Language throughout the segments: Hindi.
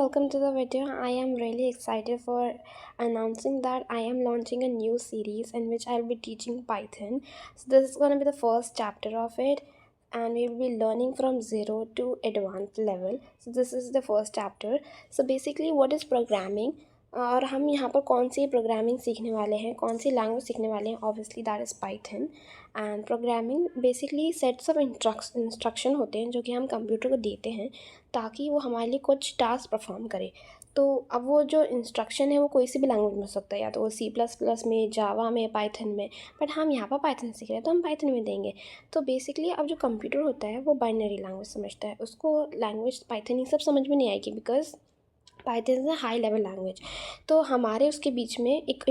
welcome to the video. I am really excited for announcing that I am launching a new series in which I'll be teaching Python. So this is going to be the first chapter of it, and we will be learning from zero to advanced level. So this is the first chapter. So basically what is programming, और हम यहाँ पर कौन सी प्रोग्रामिंग सीखने वाले हैं, कौन सी लैंग्वेज सीखने वाले हैं. Obviously that is Python. And programming basically sets of instruction होते हैं जो कि हम कंप्यूटर को देते हैं ताकि वो हमारे लिए कुछ टास्क परफॉर्म करे. तो अब वो जो इंस्ट्रक्शन है वो कोई सी भी लैंग्वेज में हो सकता है, या तो वो C++ में, जावा में, पाइथन में. बट हम यहाँ पर पाइथन सीख रहे हैं तो हम पाइथन में देंगे. तो बेसिकली अब जो कंप्यूटर होता है वो बाइनरी लैंग्वेज समझता है, उसको लैंग्वेज पाइथन ही सब समझ में नहीं आएगी because Python is a high level language. तो हमारे उसके बीच में एक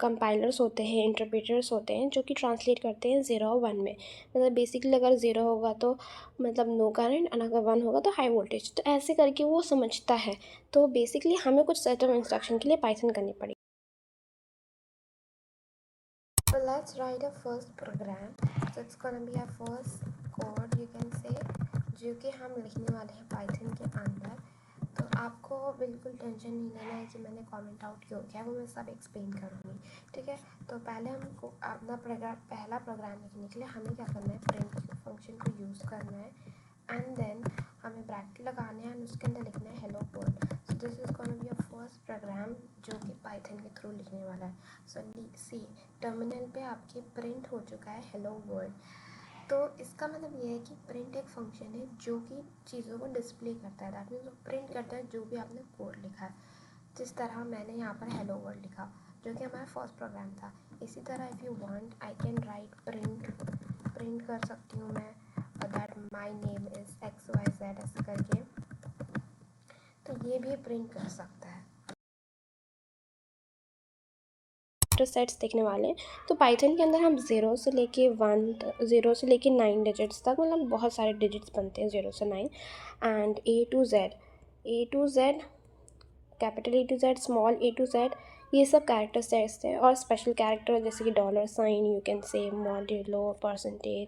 कंपाइलर्स होते हैं, इंटरप्रेटर्स होते हैं जो कि ट्रांसलेट करते हैं 0 और 1 में. मतलब बेसिकली अगर 0 होगा तो मतलब नो करंट, और अगर 1 होगा तो हाई वोल्टेज. तो ऐसे करके वो समझता है. तो बेसिकली हमें कुछ सेट ऑफ इंस्ट्रक्शन के लिए पाइथन करनी पड़ेगी. So let's write a first program. So it's gonna be our first code you can say, जो कि हम लिखने वाले हैं पाइथन के अंदर. तो आपको बिल्कुल टेंशन नहीं लेना है कि मैंने कमेंट आउट क्यों किया, वो मैं सब एक्सप्लेन करूँगी. ठीक है. तो पहले हमको अपना पहला प्रोग्राम लिखने के लिए हमें क्या करना है, प्रिंट फंक्शन को यूज़ करना है. एंड देन हमें ब्रैकेट लगाना है एंड उसके अंदर लिखना है hello world. So this is gonna be a first program जो कि पाइथन के थ्रू लिखने वाला है. सो सी टर्मिनल पे आपके प्रिंट हो चुका है हेलो वर्ल्ड. तो इसका मतलब ये है कि प्रिंट एक फंक्शन है जो कि चीज़ों को डिस्प्ले करता है. दैट मीन्स वो प्रिंट करता है जो भी आपने कोड लिखा है. जिस तरह मैंने यहाँ पर हेलो वर्ल्ड लिखा जो कि हमारा फर्स्ट प्रोग्राम था. इसी तरह if you want I can write print कर सकती हूँ मैं that my name is XYZ ऐसे करके. तो ये भी प्रिंट कर सकता है. सेट्स देखने वाले हैं. तो पाइथन के अंदर हम 0 से लेके 9 डिजिट्स तक, मतलब बहुत सारे डिजिट्स बनते हैं 0 से 9. And A to Z, capital A to Z, small A to Z, ये सब कैरेक्टर सेट्स हैं. और स्पेशल कैरेक्टर जैसे कि $, you can say modulo, percentage,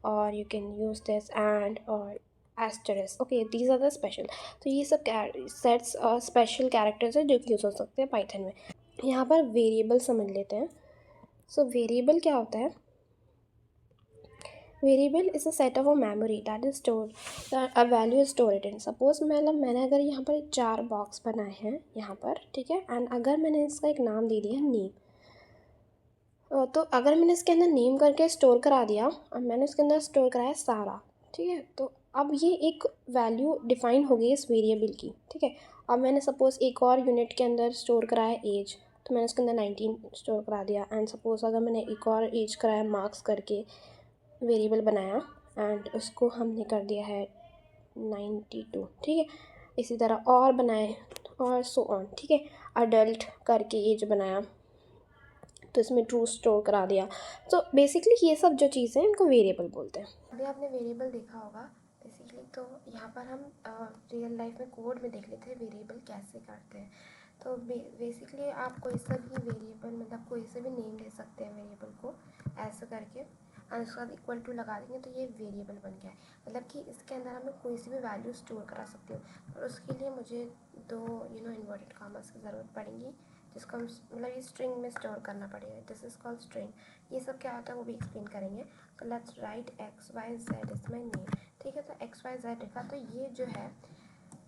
और you can use this and और asterisk. Okay, these are the special. तो ये सब सेट्स और स्पेशल कैरेक्टर्स हैं जो कि यूज़ हो सकते हैं पाइथन में. यहाँ पर वेरिएबल समझ लेते हैं. सो वेरिएबल क्या होता है? Variable is a set of a memory that is store a value is stored in. Suppose मतलब मैंने अगर यहाँ पर 4 बॉक्स बनाए हैं यहाँ पर, ठीक है. एंड अगर मैंने इसका एक नाम दे दिया नेम, तो अगर मैंने इसके अंदर नेम करके स्टोर करा दिया और मैंने इसके अंदर स्टोर कराया सारा, ठीक है. तो अब ये एक वैल्यू डिफाइन हो गई इस वेरिएबल की, ठीक है. अब मैंने सपोज़ एक और यूनिट के अंदर स्टोर कराया एज, तो मैंने उसके अंदर 19 स्टोर करा दिया. एंड सपोज़ अगर मैंने एक और एज कराया मार्क्स करके वेरिएबल बनाया एंड उसको हमने कर दिया है 92, ठीक है. इसी तरह और बनाए और सो ऑन, ठीक है. अडल्ट करके एज बनाया तो इसमें ट्रू स्टोर करा दिया. तो बेसिकली ये सब जो चीज़ें हैं इनको वेरिएबल बोलते हैं. अभी आपने वेरिएबल देखा होगा बेसिकली. तो यहाँ पर हम रियल लाइफ में कोड में देख लेते हैं वेरिएबल कैसे करते हैं. तो बेसिकली आप कोई सा भी वेरिएबल, मतलब कोई से भी नेम दे सकते हैं वेरिएबल को ऐसे करके, और उसके बाद इक्वल टू लगा देंगे तो ये वेरिएबल बन गया है. मतलब कि इसके अंदर हमें कोई सी भी वैल्यू स्टोर करा सकते हो. और उसके लिए मुझे दो इन्वर्टेड कॉमास की ज़रूरत पड़ेगी जिसको हम मतलब ये स्ट्रिंग में स्टोर करना पड़ेगा. This is called string. ये सब क्या होता है वो भी एक्सप्लेन करेंगे. तो let's write XYZ is my name. ठीक है. तो XYZ लिखा. तो ये जो है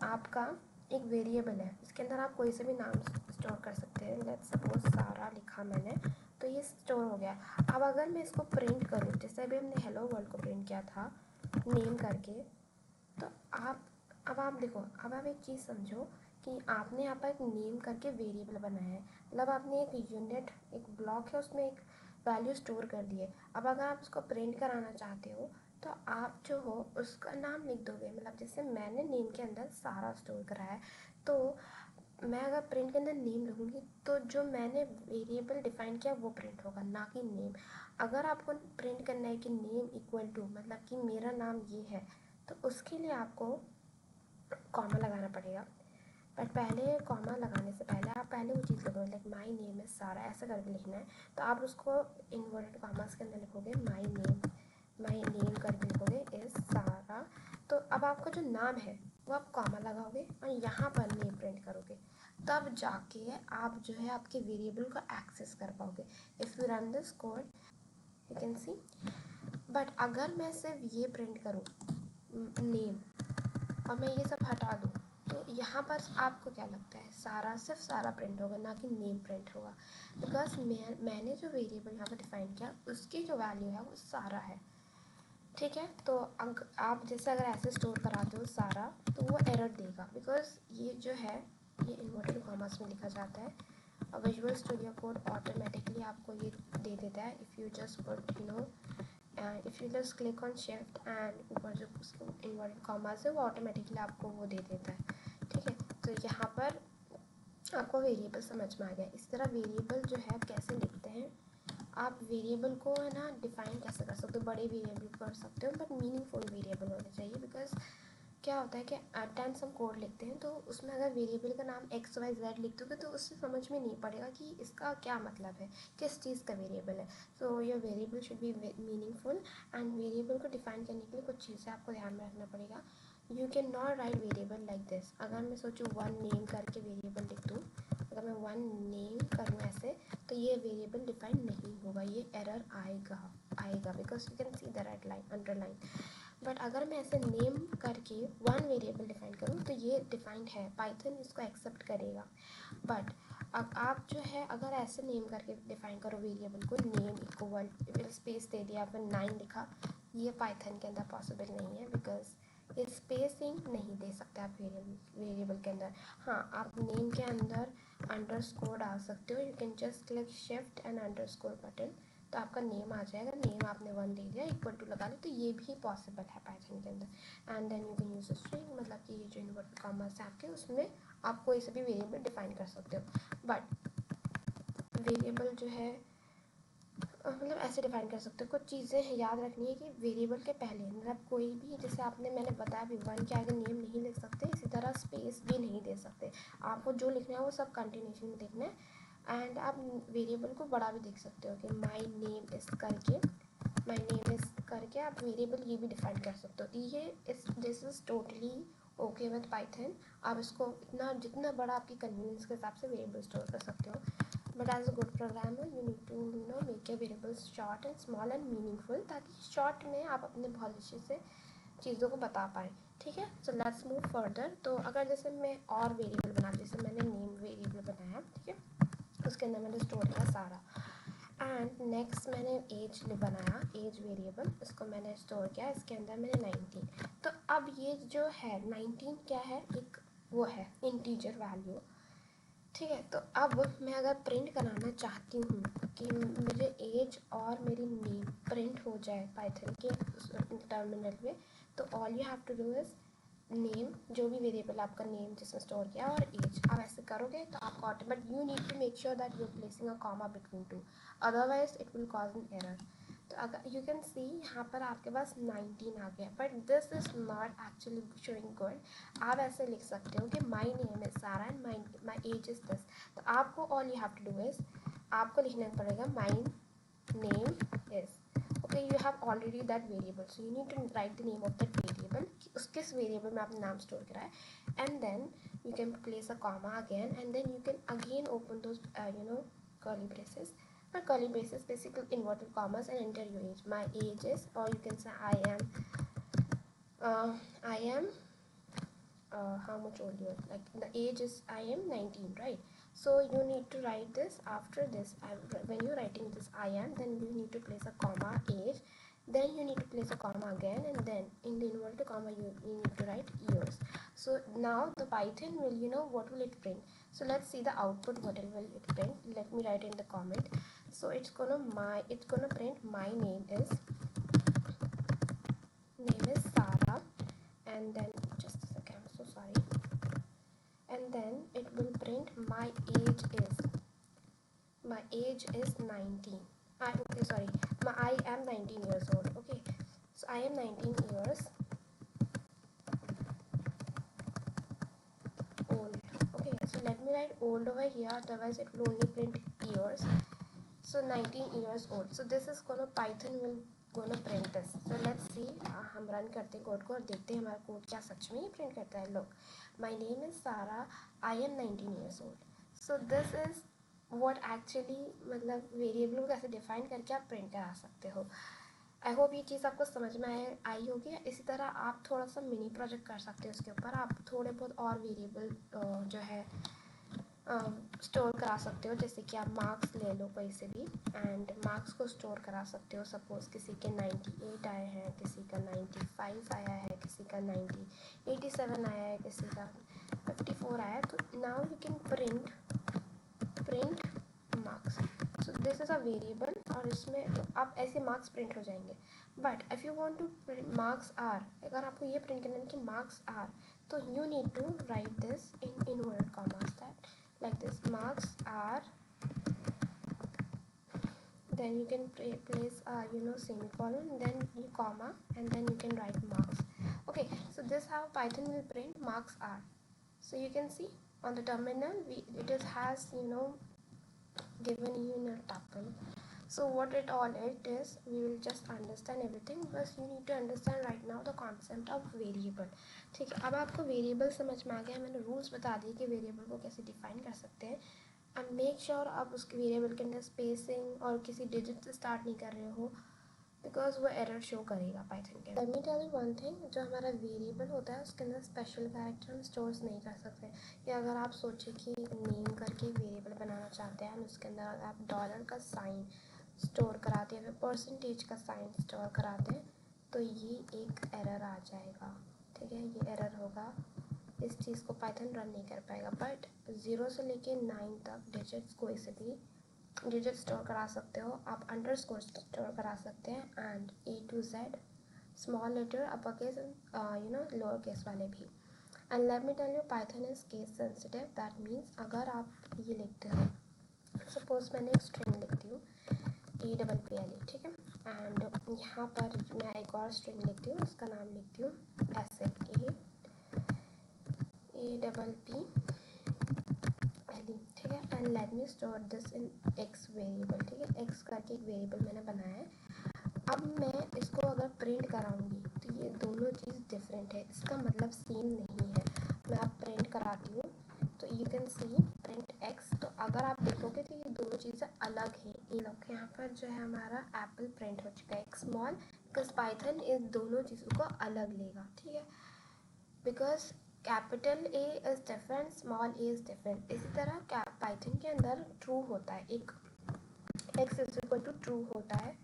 आपका एक वेरिएबल है. इसके अंदर आप कोई से भी नाम स्टोर कर सकते हैं. लेट्स सपोज सारा लिखा मैंने, तो ये स्टोर हो गया. अब अगर मैं इसको प्रिंट करूँ, जैसे अभी हमने हेलो वर्ल्ड को प्रिंट किया था नेम करके, तो अब आप देखो, अब आप एक चीज़ समझो कि आपने यहाँ पर एक नेम करके वेरिएबल बनाया है. मतलब आपने एक यूनिट, एक ब्लॉक है उसमें एक वैल्यू स्टोर कर दी है. अब अगर आप उसको प्रिंट कराना चाहते हो तो आप जो हो उसका नाम लिख दोगे. मतलब जैसे मैंने नेम के अंदर सारा स्टोर करा है, तो मैं अगर प्रिंट के अंदर नेम लिखूँगी तो जो मैंने वेरिएबल डिफ़ाइन किया वो प्रिंट होगा, ना कि नेम. अगर आपको प्रिंट करना है कि नेम इक्वल टू, मतलब कि मेरा नाम ये है, तो उसके लिए आपको कॉमा लगाना पड़ेगा. बट पहले कॉमा लगाने से पहले आप पहले वो चीज़ लिखोगे, लाइक माई नेम इज़ सारा ऐसा करके लिखना है. तो आप उसको इन्वर्टेड कॉमास के अंदर लिखोगे माई नेम करके लिखोगे इज़ सारा. तो अब आपका जो नाम है वो आप कॉमा लगाओगे और यहाँ पर नेम प्रिंट करोगे, तब जाके आप जो है आपके वेरिएबल को एक्सेस कर पाओगे। If you run this code you can see. But अगर मैं सिर्फ ये प्रिंट करूँ नेम और मैं ये सब हटा दूँ, तो यहाँ पर आपको क्या लगता है सारा, सिर्फ सारा प्रिंट होगा, ना कि नेम प्रिंट होगा। बिकॉज मैंने जो वेरिएबल यहाँ पर डिफाइन किया उसकी जो वैल्यू है वो सारा है, ठीक है। तो आप जैसे अगर ऐसे स्टोर कराते हो सारा, तो वो एरर देगा, बिकॉज ये जो है ये इन्वर्टेड कॉमर्स में लिखा जाता है और विजुअल स्टूडियो कोड ऑटोमेटिकली आपको ये दे देता है। If you just put if you just click on shift and ऊपर जो इन्वर्टेड कॉमर्स है वो ऑटोमेटिकली आपको वो दे देता है, ठीक है। तो यहाँ पर आपको वेरिएबल समझ में आ गया। इस तरह वेरिएबल जो है आप कैसे लिखते हैं, आप वेरिएबल को है ना डिफाइन कैसे कर सकते हो, बड़े वेरिएबल कर सकते हो बट मीनिंगफुल वेरिएबल होने चाहिए। बिकॉज क्या होता है कि एट टाइम्स हम कोड लिखते हैं तो उसमें अगर वेरिएबल का नाम XYZ लिख दोगे तो उससे समझ में नहीं पड़ेगा कि इसका क्या मतलब है, किस चीज़ का वेरिएबल है। So your variable should be meaningful and variable को डिफाइन करने के लिए कुछ चीज़ें आपको ध्यान में रखना पड़ेगा। You can not right variable like this. अगर मैं सोचूँ वन नेम करके वेरिएबल लिख दूँ, अगर मैं वन नेम करूँ ऐसे, तो ये वेरिएबल डिफाइन नहीं होगा, ये एरर आएगा because you can see the red line underline. But अगर मैं ऐसे नेम करके वन वेरिएबल डिफाइन करूँ तो ये डिफाइंड है, पाइथन इसको एक्सेप्ट करेगा। बट अब आप जो है अगर ऐसे नेम करके डिफाइन करो वेरिएबल को, नेम इक्वल स्पेस दे दिया फिर 9 लिखा, ये पाइथन के अंदर पॉसिबल नहीं है बिकॉज ये स्पेसिंग नहीं दे सकते आप वेरिएबल के अंदर। हाँ, आप नेम के अंदर अंडरस्कोर डाल सकते हो, you can just click shift and underscore button, तो आपका नेम आ जाएगा। नेम आपने 1 दे दिया, इक्वल टू लगा ली, तो ये भी पॉसिबल है पाइथन के अंदर। And then you can use string, मतलब कि ये जो इन्वर्टेड कॉमर्स है आपके, उसमें आप कोई सा भी वेरिएबल डिफाइन कर सकते हो। बट वेरिएबल जो है मतलब ऐसे डिफाइन कर सकते हो। कुछ चीज़ें याद रखनी है कि वेरिएबल के पहले मतलब कोई भी, जैसे आपने मैंने बताया भी, वन के आगे नेम नहीं लिख सकते, इसी तरह स्पेस भी नहीं दे सकते। आपको जो लिखना है वो सब कंटिन्यूशन में लिखना है। एंड आप वेरिएबल को बड़ा भी देख सकते हो कि माई नेम इस करके आप वेरिएबल ये भी डिफाइन कर सकते हो। ये this is totally okay with Python. आप इसको इतना जितना बड़ा आपकी कन्वीनियंस के हिसाब से वेरिएबल स्टोर कर सकते हो। But as a good programmer you need to make your variables short and small and meaningful, ताकि शॉर्ट में आप अपने बहुत अच्छे से चीज़ों को बता पाएँ, ठीक है। So let's move further. तो अगर जैसे मैं और वेरिएबल बना, जैसे मैंने नेम वेरिएबल बनाया, ठीक है, उसके अंदर मैंने स्टोर किया सारा। एंड नेक्स्ट मैंने एज बनाया, एज वेरिएबल, इसको मैंने स्टोर किया, इसके अंदर मैंने 19। तो अब ये जो है 19 क्या है, एक वो है इंटीजर वैल्यू, ठीक है। तो अब मैं अगर प्रिंट कराना चाहती हूँ कि मुझे एज और मेरी नेम प्रिंट हो जाए पाइथन के टर्मिनल में, तो all you have to do is name, जो भी वेरिएबल आपका नेम जिसमें स्टोर किया, और एज। आप ऐसे करोगे तो आपको but you need to make sure that you are placing a comma between two, otherwise it will cause an error. तो अगर यू कैन सी यहाँ पर आपके पास 19 आ गया, but this is not actually showing good. आप ऐसे लिख सकते हो कि my name is Sara and my age is this. तो आपको all you have to do is, आपको लिखना पड़ेगा my name is, okay, you have already that variable, so you need to write the name of that variable, उस किस वेरिएबल में आपने नाम स्टोर करा है, and then you can place a comma again, and then you can again open those curly braces, not curly braces, basically inverted commas, and enter your age. My age is, or you can say I am how much old you are, like the age is I am 19, right? So you need to write this after this. When you're writing this I am, then you need to place a comma age, then you need to place a comma again, and then in the inverted comma you need to write years. So now the Python will, what will it print. So let's see the output, what will it print. Let me write in the comment. So it's gonna print my name is Sarah, and then just a second, I'm so sorry, and then it will print my age is 19. I am 19 years old. Okay, so I am 19 years old. Okay, so let me write old over here, otherwise it will only print years. So 19 years old. So this is gonna Python will gonna print this. So let's see, हम रन करते हैं कोड को और देखते हैं हमारा कोड क्या सच में ही प्रिंट करता है। लुक, माय नेम इज़ सारा, I am 19 years old. So this is what actually, मतलब वेरिएबल को कैसे डिफाइन करके आप प्रिंट करा सकते हो। आई होप ये चीज़ आपको समझ में आई होगी। इसी तरह आप थोड़ा सा मिनी प्रोजेक्ट कर सकते हो उसके ऊपर। आप थोड़े बहुत और वेरिएबल जो है स्टोर करा सकते हो, जैसे कि आप मार्क्स ले लो कोई से भी एंड मार्क्स को स्टोर करा सकते हो। सपोज़ किसी के 98 आए हैं, किसी का 95 आया है, किसी का 87 आया है, किसी का 54 आया है। तो now you can print marks. So this is a variable और इसमें आप ऐसे मार्क्स प्रिंट हो जाएंगे। But if you want to print marks are, अगर आपको ये प्रिंट करना है कि मार्क्स आर, तो you need to write this in inverted commas, that like this, marks are, then you can place semicolon, then you comma, and then you can write marks. Okay, so this how Python will print marks are. So you can see on the terminal it is has given you in a tuple. So what it is, we will just understand everything, but you need to understand right now the concept of variable. ठीक है, अब आपको वेरिएबल समझ में आ गया, मैंने रूल्स बता दिए कि वेरिएबल को कैसे डिफाइन कर सकते हैं। एंड मेक श्योर आप उसके वेरिएबल के अंदर स्पेसिंग और किसी डिजिट से स्टार्ट नहीं कर रहे हो, बिकॉज वो एरर शो करेगा पाइथन के। Let me tell you one thing, जो हमारा वेरिएबल होता है उसके अंदर स्पेशल कैरेक्टर हम स्टोर्स नहीं कर सकते। या अगर आप सोचें कि नेम करके वेरिएबल बनाना चाहते हैं, उसके अंदर अगर आप डॉलर का साइन स्टोर कराते हैं, फिर परसेंटेज का साइन स्टोर कराते हैं, तो ये एक एरर आ जाएगा। ठीक है, ये एरर होगा, इस चीज़ को पाइथन रन नहीं कर पाएगा। बट 0 से लेके 9 तक डिजिट्स कोई से भी डिजिट स्टोर करा सकते हो आप, अंडरस्कोर स्टोर करा सकते हैं, and A to Z, small letter, upper case, lower case वाले भी। And let me tell you, Python is case sensitive. That means अगर आप ये लिखते हो, सपोज मैंने एक स्ट्रिंग लिखती हूँ EPPLE, ठीक है, एंड यहाँ पर मैं एक और स्ट्रिंग लिखती हूँ, उसका नाम लिखती हूँ ऐसे EPPLE, ठीक है, and let me store this in x variable. ठीक है, एक्स करके एक वेरिएबल मैंने बनाया है। अब मैं इसको अगर प्रिंट कराऊंगी तो ये दोनों चीज़ डिफरेंट है, इसका मतलब सेम नहीं है। मैं अब प्रिंट कराती हूँ तो you can see print x, तो अगर आप देखोगे तो ये दोनों चीज़ें अलग हैं। ये लोग यहाँ पर जो है हमारा एप्पल प्रिंट हो चुका है, एक स्मॉल, बिकॉज पाइथन इन दोनों चीज़ों को अलग लेगा। ठीक है, because capital A is different, small A is different. इसी तरह पाइथन के अंदर ट्रू होता है, एक x is equal to true होता है।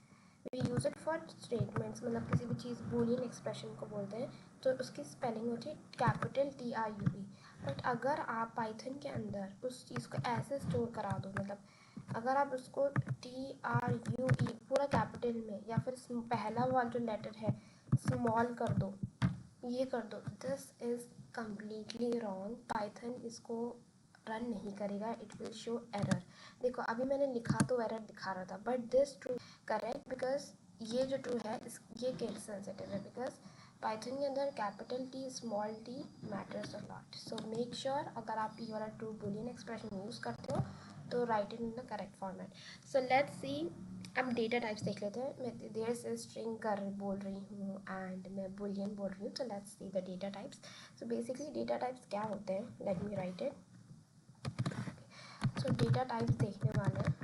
We use it for statements, मतलब किसी भी चीज़ बूलियन एक्सप्रेशन को बोलते हैं, तो उसकी स्पेलिंग होती है कैपिटल TRUE। बट अगर आप पाइथन के अंदर उस चीज़ को ऐसे स्टोर करा दो, मतलब अगर आप उसको TRUE पूरा कैपिटल में, या फिर पहला वाला जो लेटर है स्मॉल कर दो, ये कर दो, this is completely wrong. Python इसको रन नहीं करेगा, इट विल शो एरर। देखो अभी मैंने लिखा तो एरर दिखा रहा था, but this true correct, because ये जो ट्रू है ये केस सेंसिटिव है, बिकॉज पाइथन के अंदर capital T small t matters a lot. So make sure अगर आप ये वाला ट्रू बुलियन एक्सप्रेशन यूज़ करते हो तो right in the correct format. So let's see, अब डेटा टाइप्स देख लेते हैं। मैं देयर से स्ट्रिंग कर बोल रही हूँ एंड मैं बुलियन बोल रही हूँ, तो let's see the data types. So basically data types क्या होते हैं, let me right it. So data types देखने वाले हैं।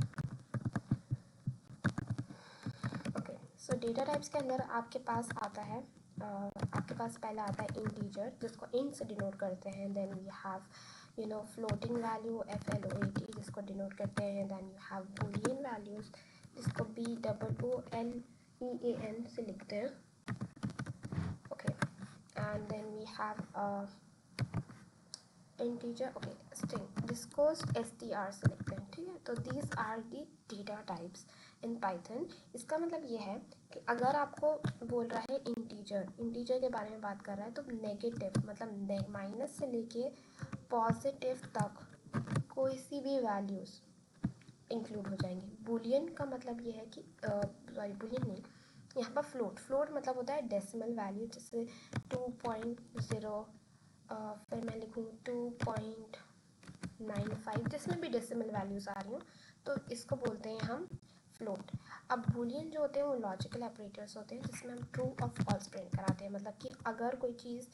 ओके, सो डेटा टाइप्स के अंदर आपके पास आता है आपके पास पहला आता है इंटीजर, जिसको इंट से डिनोट करते हैं। Then we have floating value FLOAT, जिसको डिनोट करते हैं। Then you have boolean values, जिसको BOOLEAN से लिखते हैं। Okay, and then we have integer, okay, string, जिसको STR से लिखते हैं। ठीक है, तो these are the data types in Python. इसका मतलब ये है कि अगर आपको बोल रहा है इंटीजर के बारे में बात कर रहा है, तो नेगेटिव मतलब माइनस से लेके पॉजिटिव तक कोई सी भी वैल्यूज़ इंक्लूड हो जाएंगी। बुलियन का मतलब ये है कि बुलियन नहीं, यहाँ पर फ्लोट मतलब होता है डेसिमल वैल्यू, जैसे 2.0, फिर मैं लिखूँ 2.95, जिसमें भी डेसिमल वैल्यूज़ आ रही हूँ तो इसको बोलते हैं हम फ्लोट। अब बूलियन जो होते हैं वो लॉजिकल ऑपरेटर्स होते हैं जिसमें हम ट्रू और फॉल्स प्रिंट कराते हैं, मतलब कि अगर कोई चीज़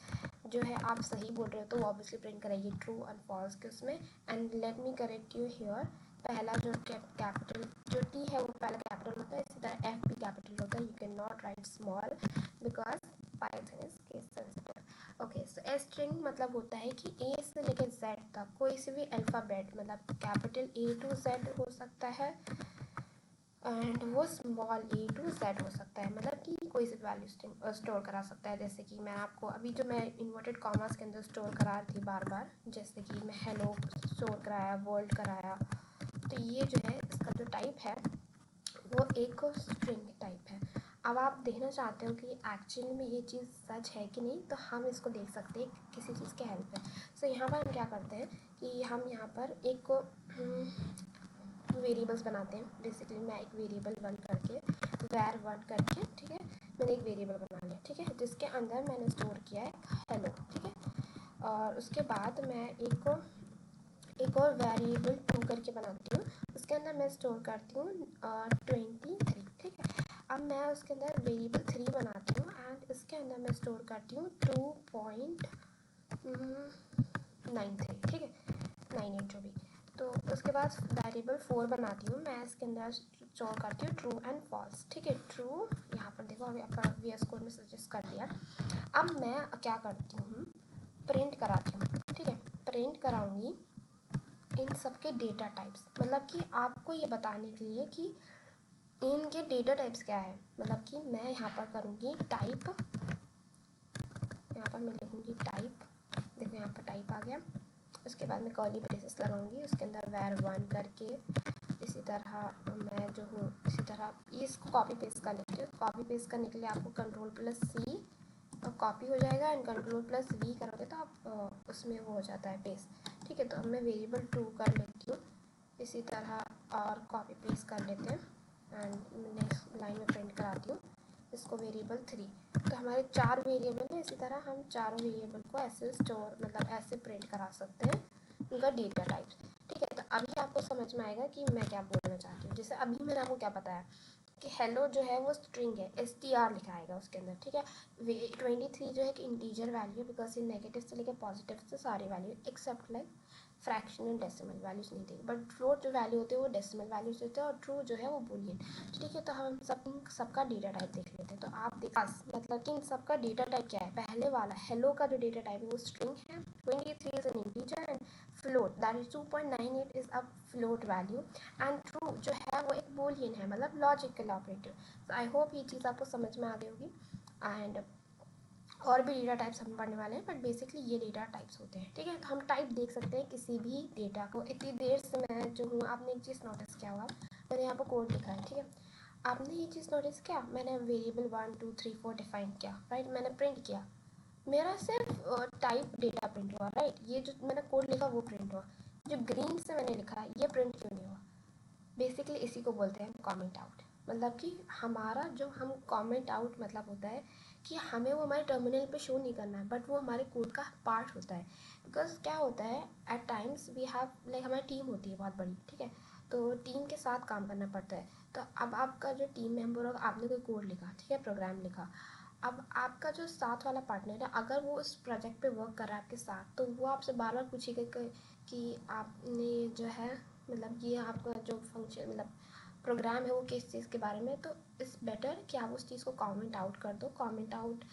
जो है आप सही बोल रहे हो तो वो ऑब्वियसली प्रिंट करेगी ट्रू और फॉल्स के उसमें। And let me correct you here, पहला जो कैपिटल जो टी है वो पहला कैपिटल होता है, इसी तरह एफ भी कैपिटल होता है। You can not right small because Python is case sensitive. Okay, so a string मतलब होता है कि ए से लेकर जेड तक कोई से भी अल्फ़ाबेट, मतलब कैपिटल ए टू जेड हो सकता है एंड वो स्मॉल ए टू जेड हो सकता है, मतलब कि कोई से भी वैल्यू स्टोर करा सकता है। जैसे कि मैं आपको अभी जो मैं इन्वर्टेड कॉमर्स के अंदर स्टोर करा रही थी बार बार, जैसे कि मैं हेलो स्टोर कराया, वर्ल्ड कराया, तो ये जो है इसका जो टाइप है वो एक स्ट्रिंग टाइप है। अब आप देखना चाहते हो कि एक्चुअली में ये चीज़ सच है कि नहीं, तो हम इसको देख सकते हैं किसी चीज़ के हेल्प है। सो यहाँ पर हम क्या करते हैं कि हम यहाँ पर एक वेरिएबल्स बनाते हैं। बेसिकली मैं एक वेरिएबल वन करके वैर वन करके, ठीक है, मैंने एक वेरिएबल बना लिया, ठीक है, जिसके अंदर मैंने स्टोर किया है हेलो, ठीक है। और उसके बाद मैं एक और वेरिएबल टू करके बनाती हूँ, उसके अंदर मैं स्टोर करती हूँ 23, ठीक है। अब मैं उसके अंदर वेरिएबल 3 बनाती हूँ एंड इसके अंदर मैं स्टोर करती हूँ 2.93, ठीक है, 98 जो भी। तो उसके बाद वेरिएबल 4 बनाती हूँ, मैं इसके अंदर स्टोर करती हूँ ट्रू एंड फॉल्स, ठीक है। ट्रू यहाँ पर देखो अभी आपका VS कोड में सजेस्ट कर दिया। अब मैं क्या करती हूँ, प्रिंट कराती हूँ, ठीक है, प्रिंट कराऊंगी इन सब के डेटा टाइप्स, मतलब कि आपको ये बताने के लिए कि इनके डेटा टाइप्स क्या है। मतलब कि मैं यहाँ पर करूँगी टाइप, यहाँ पर मैं लिखूँगी टाइप, देखो यहाँ पर टाइप आ गया। उसके बाद मैं कर्ली ब्रेसेस लगाऊंगी, उसके अंदर वैर वन करके, इसी तरह मैं जो हूँ इसी तरह ये इसको कॉपी पेस्ट कर लेती हूँ। कॉपी पेस्ट करने के लिए आपको Ctrl+C और कॉपी हो जाएगा एंड Ctrl+V करोगे तो आप उसमें वो हो जाता है पेस्ट, ठीक है। तो अब मैं वेरिएबल 2 कर लेती हूँ, इसी तरह और कॉपी पेस्ट कर लेते हैं एंड नेक्स्ट लाइन में प्रिंट कराती हूँ इसको वेरिएबल 3। तो हमारे 4 वेरिएबल है, इसी तरह हम चारों वेरिएबल को ऐसे स्टोर मतलब ऐसे प्रिंट करा सकते हैं उनका डेटा टाइप्स, ठीक है। तो अभी आपको समझ में आएगा कि मैं क्या बोलना चाहती हूँ। जैसे अभी मैंने आपको क्या बताया कि हेलो जो है वो स्ट्रिंग है, STR लिखा आएगा उसके अंदर, ठीक है। 23 जो है कि इंटीजर वैल्यू, बिकॉज ये नेगेटिव से लेकर पॉजिटिव से सारी value accept like fraction and decimal values नहीं देगी, बट फ्लोट जो वैल्यू होती है वो डेसिमल वैल्यूज होते हैं और ट्रू जो है वो बूलियन, ठीक है। तो हम सबका डेटा टाइप देख लेते हैं। तो आप देख मतलब कि इन सबका डेटा टाइप क्या है। पहले वाला हेलो का जो डेटा टाइप है वो स्ट्रिंग है, 23 is an integer and float that is 2.98 is a float value and true जो है वो एक बूलियन है, मतलब लॉजिकल ऑपरेटर। तो आई होप ये चीज़ आपको समझ में आ गई होगी एंड और भी डेटा टाइप्स हम पढ़ने वाले हैं, बट बेसिकली ये डेटा टाइप्स होते हैं, ठीक है। तो हम टाइप देख सकते हैं किसी भी डेटा को। इतनी देर से मैं जो हूँ, आपने एक चीज़ नोटिस किया होगा, मैंने यहाँ पर कोड लिखा है, ठीक है। आपने ये चीज़ नोटिस किया, मैंने वेरिएबल 1 2 3 4 डिफाइन किया, राइट, मैंने प्रिंट किया, मेरा सिर्फ टाइप डेटा प्रिंट हुआ, राइट। ये जो मैंने कोड लिखा वो प्रिंट हुआ, जो ग्रीन से मैंने लिखा है ये प्रिंट क्यों नहीं हुआ। बेसिकली इसी को बोलते हैं कमेंट आउट, मतलब कि हमारा जो हम कमेंट आउट मतलब होता है कि हमें वो हमारे टर्मिनल पे शो नहीं करना है, बट वो हमारे कोड का पार्ट होता है। बिकॉज क्या होता है at times we have like हमारी टीम होती है बहुत बड़ी, ठीक है, तो टीम के साथ काम करना पड़ता है। तो अब आपका जो टीम मेंबर होगा, आपने कोई कोड लिखा, ठीक है, प्रोग्राम लिखा, अब आपका जो साथ वाला पार्टनर है अगर वो उस प्रोजेक्ट पे वर्क कर रहा है आपके साथ, तो वो आपसे बार बार पूछेगा कि आपने जो है मतलब ये आपका जो फंक्शन मतलब प्रोग्राम है वो किस चीज़ के बारे में। तो इट्स बेटर कि आप उस चीज़ को कमेंट आउट कर दो। कमेंट आउट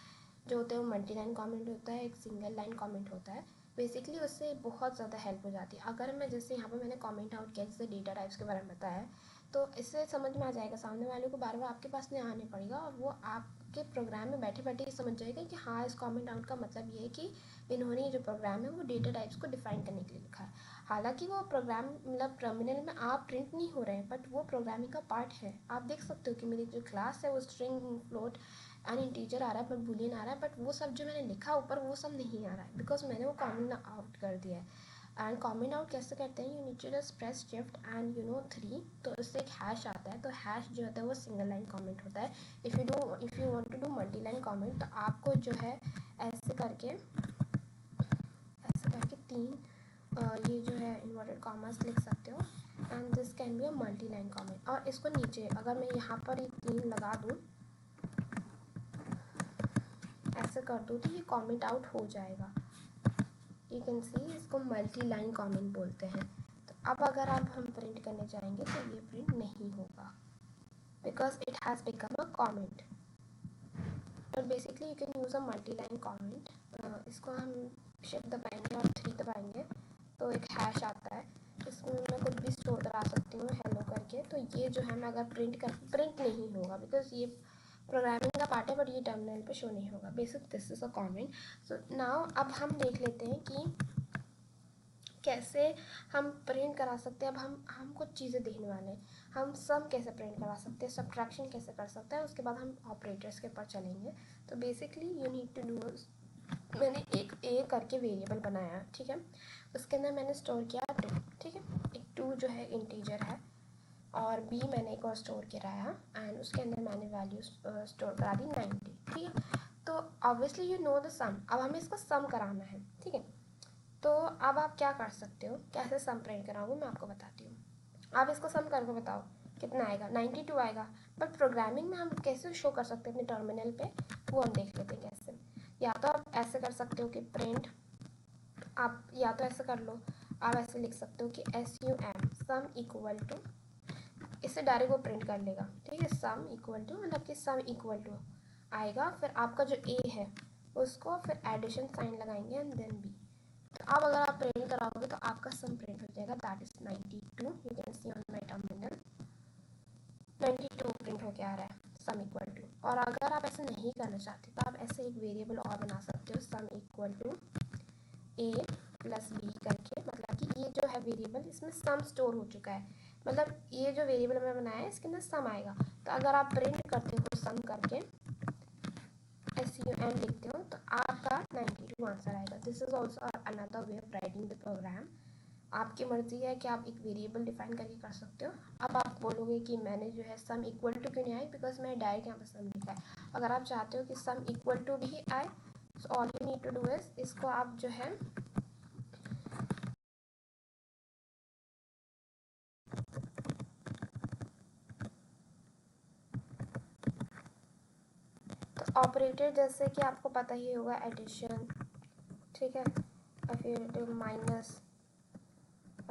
जो होता है वो मल्टी लाइन कमेंट होता है, एक सिंगल लाइन कमेंट होता है। बेसिकली उससे बहुत ज़्यादा हेल्प हो जाती है। अगर मैं जैसे यहाँ पर मैंने कमेंट आउट किया, जैसे डेटा टाइप्स के बारे में बताया, तो इससे समझ में आ जाएगा, सामने वाले को बार बार आपके पास नहीं आने पड़ेगा और वो आपके प्रोग्राम में बैठे बैठे ही समझ जाएगा कि हाँ इस कमेंट आउट का मतलब ये है कि इन्होंने जो प्रोग्राम है वो डेटा टाइप्स को डिफाइन करने के लिए लिखा है। हालांकि वो प्रोग्राम मतलब टर्मिनल में आप प्रिंट नहीं हो रहे हैं, बट वो प्रोग्रामिंग का पार्ट है। आप देख सकते हो कि मेरी जो क्लास है वो स्ट्रिंग फ्लोट एंड इंटीजर आ रहा है, बट बूलियन आ रहा है, बट वो सब जो मैंने लिखा ऊपर वो सब नहीं आ रहा है, बिकॉज मैंने वो कमेंट आउट कर दिया है। एंड कमेंट आउट कैसे करते हैं, you need to just press shift and 3, तो उससे एक हैश आता है। तो हैश जो होता है वो सिंगल लाइन कमेंट होता है। If you want to do multi line comment, तो आपको जो है ऐसे करके 3 ये जो है इन्वर्टेड कॉमर्स लिख सकते हो and this can be a multi line comment. और इसको नीचे अगर मैं यहाँ पर ये 3 लगा दूँ, ऐसे कर दूँ, तो ये कमेंट आउट हो जाएगा। यू कैन सी इसको मल्टी लाइन कमेंट बोलते हैं। तो अब अगर आप हम प्रिंट करने जाएंगे तो ये प्रिंट नहीं होगा because it has become a comment. और basically you can use a multi line comment. इसको हम शिफ्ट दबाएंगे और 3 दबाएंगे तो एक हैश आता है, इसमें मैं कुछ भी स्टोर करा सकती हूँ हेलो करके। तो ये जो है मैं अगर प्रिंट नहीं होगा बिकॉज ये प्रोग्रामिंग का पार्ट है, बट ये टर्मिनल पे शो नहीं होगा। Basic this is a comment. So now अब हम देख लेते हैं कि कैसे हम प्रिंट करा सकते हैं। अब हम कुछ चीज़ें देखने वाले हैं। हम सम कैसे प्रिंट करा सकते हैं, सब्ट्रैक्शन कैसे कर सकते हैं, उसके बाद हम ऑपरेटर्स के ऊपर चलेंगे। तो basically you need to do, मैंने एक ए करके वेरिएबल बनाया, ठीक है। उसके अंदर मैंने स्टोर किया 2, ठीक है। एक 2 जो है इंटीजर है, और बी मैंने एक और स्टोर कराया एंड उसके अंदर मैंने वैल्यू स्टोर करा दी 90, ठीक है। तो ऑब्वियसली यू नो द सम, अब हमें इसको सम कराना है, ठीक है। तो अब आप क्या कर सकते हो, कैसे सम प्रिंट कराऊंगी मैं आपको बताती हूँ। आप इसको सम करके बताओ कितना आएगा, 92 आएगा। बट प्रोग्रामिंग में हम कैसे शो कर सकते हैं अपने टर्मिनल पे, वो हम देख लेते हैं कैसे। या तो आप ऐसे कर सकते हो कि प्रिंट, आप या तो ऐसे कर लो, आप ऐसे लिख सकते हो कि SUM सम इक्वल टू, इससे डायरेक्ट वो प्रिंट कर लेगा, ठीक है। सम इक्वल टू मतलब कि सम इक्वल टू आएगा, फिर आपका जो ए है उसको फिर एडिशन साइन लगाएंगे एंड देन बी। तो अब अगर आप प्रिंट कराओगे तो आपका सम प्रिंट हो जाएगा, that is 92। You can see on my terminal 92 print होके आ रहा है, सम इक्वल टू। और अगर आप ऐसे नहीं करना चाहते तो आप ऐसे एक वेरिएबल और बना सकते हो, sum equal to A plus B करके। मतलब कि ये जो है वेरिएबल, इसमें सम स्टोर हो चुका है, मतलब ये जो वेरिएबल मैं बनाया है इसके अंदर सम आएगा। तो अगर आप प्रिंट करते हो सम करके SUM लिखते हो तो आपका 92 आंसर आएगा। This is also another way of writing the program. आपकी मर्जी है कि आप एक वेरिएबल डिफाइन करके कर सकते हो। अब आप बोलोगे कि मैंने जो है सम इक्वल टू क्यों नहीं आई, बिकॉज मैंने डायरेक्ट यहाँ पर सम लिखा है। अगर आप चाहते हो कि सम इक्वल टू भी आए, so all you need to do is, इसको आप जो है तो ऑपरेटर जैसे कि आपको पता ही होगा, एडिशन, ठीक है, और फिर माइनस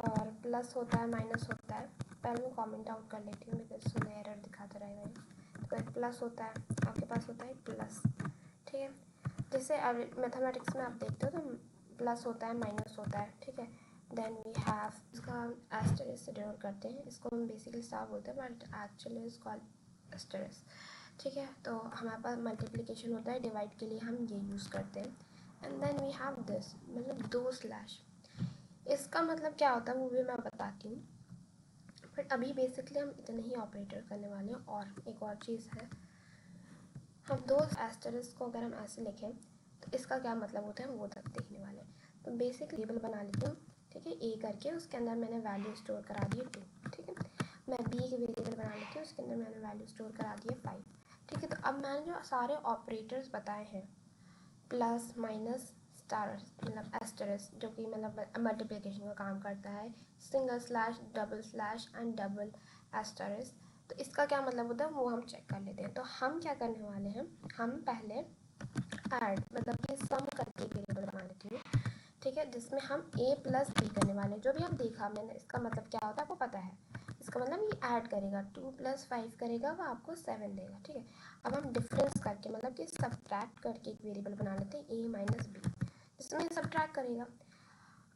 और प्लस होता है, माइनस होता है। पहले मैं कमेंट आउट कर लेती हूँ बिकॉज सुबह एरर दिखाता रहेगा। तो एक प्लस होता है, आपके पास होता है प्लस, ठीक है। जैसे मैथमेटिक्स में आप देखते हो तो प्लस होता है, माइनस होता है, ठीक है। देन वी हैव, इसका हम एस्टेरिस्क से डिनोट करते हैं, इसको हम बेसिकली स्टार बोलते हैं but actually is called asterisk, ठीक है। तो हमारे पास मल्टीप्लिकेशन होता है, डिवाइड के लिए हम ये यूज़ करते हैं। And then we have this, मतलब 2 स्लैश। इसका मतलब क्या होता है वो भी मैं बताती हूँ, बट अभी बेसिकली हम इतने ही ऑपरेटर करने वाले हैं। और एक और चीज़ है, हम 2 एस्टेरिस्क को अगर हम ऐसे लिखें तो इसका क्या मतलब होता है वो तक देखने वाले हैं। तो बेसिक लेबल बना लेती हूँ, ठीक है, ए करके, उसके अंदर मैंने वैल्यू स्टोर करा दी है 2, ठीक है। मैं बी के वेरिएबल बना लेती हूँ, उसके अंदर मैंने वैल्यू स्टोर करा दी है 5, ठीक है। तो अब मैंने जो सारे ऑपरेटर्स बताए हैं, प्लस माइनस स्टार मतलब एस्टेरिस्क, जो कि मतलब मल्टीप्लिकेशन का काम करता है, single slash, double slash and double asterisk, तो इसका क्या मतलब होता है वो हम चेक कर लेते हैं। तो हम क्या करने वाले हैं, हम पहले ऐड मतलब कि सम करके वेरिएबल बना लेते हैं, ठीक है, जिसमें हम a प्लस बी करने वाले हैं। जो भी आप देखा मैंने, इसका मतलब क्या होता है आपको पता है। इसका मतलब ये ऐड करेगा, 2 + 5 करेगा, वो आपको 7 देगा, ठीक है। अब हम डिफरेंस करके मतलब कि सब्ट्रैक्ट करके एक वेरिएबल बना लेते हैं, a माइनस बी, जिसमें सब्ट्रैक्ट करेगा।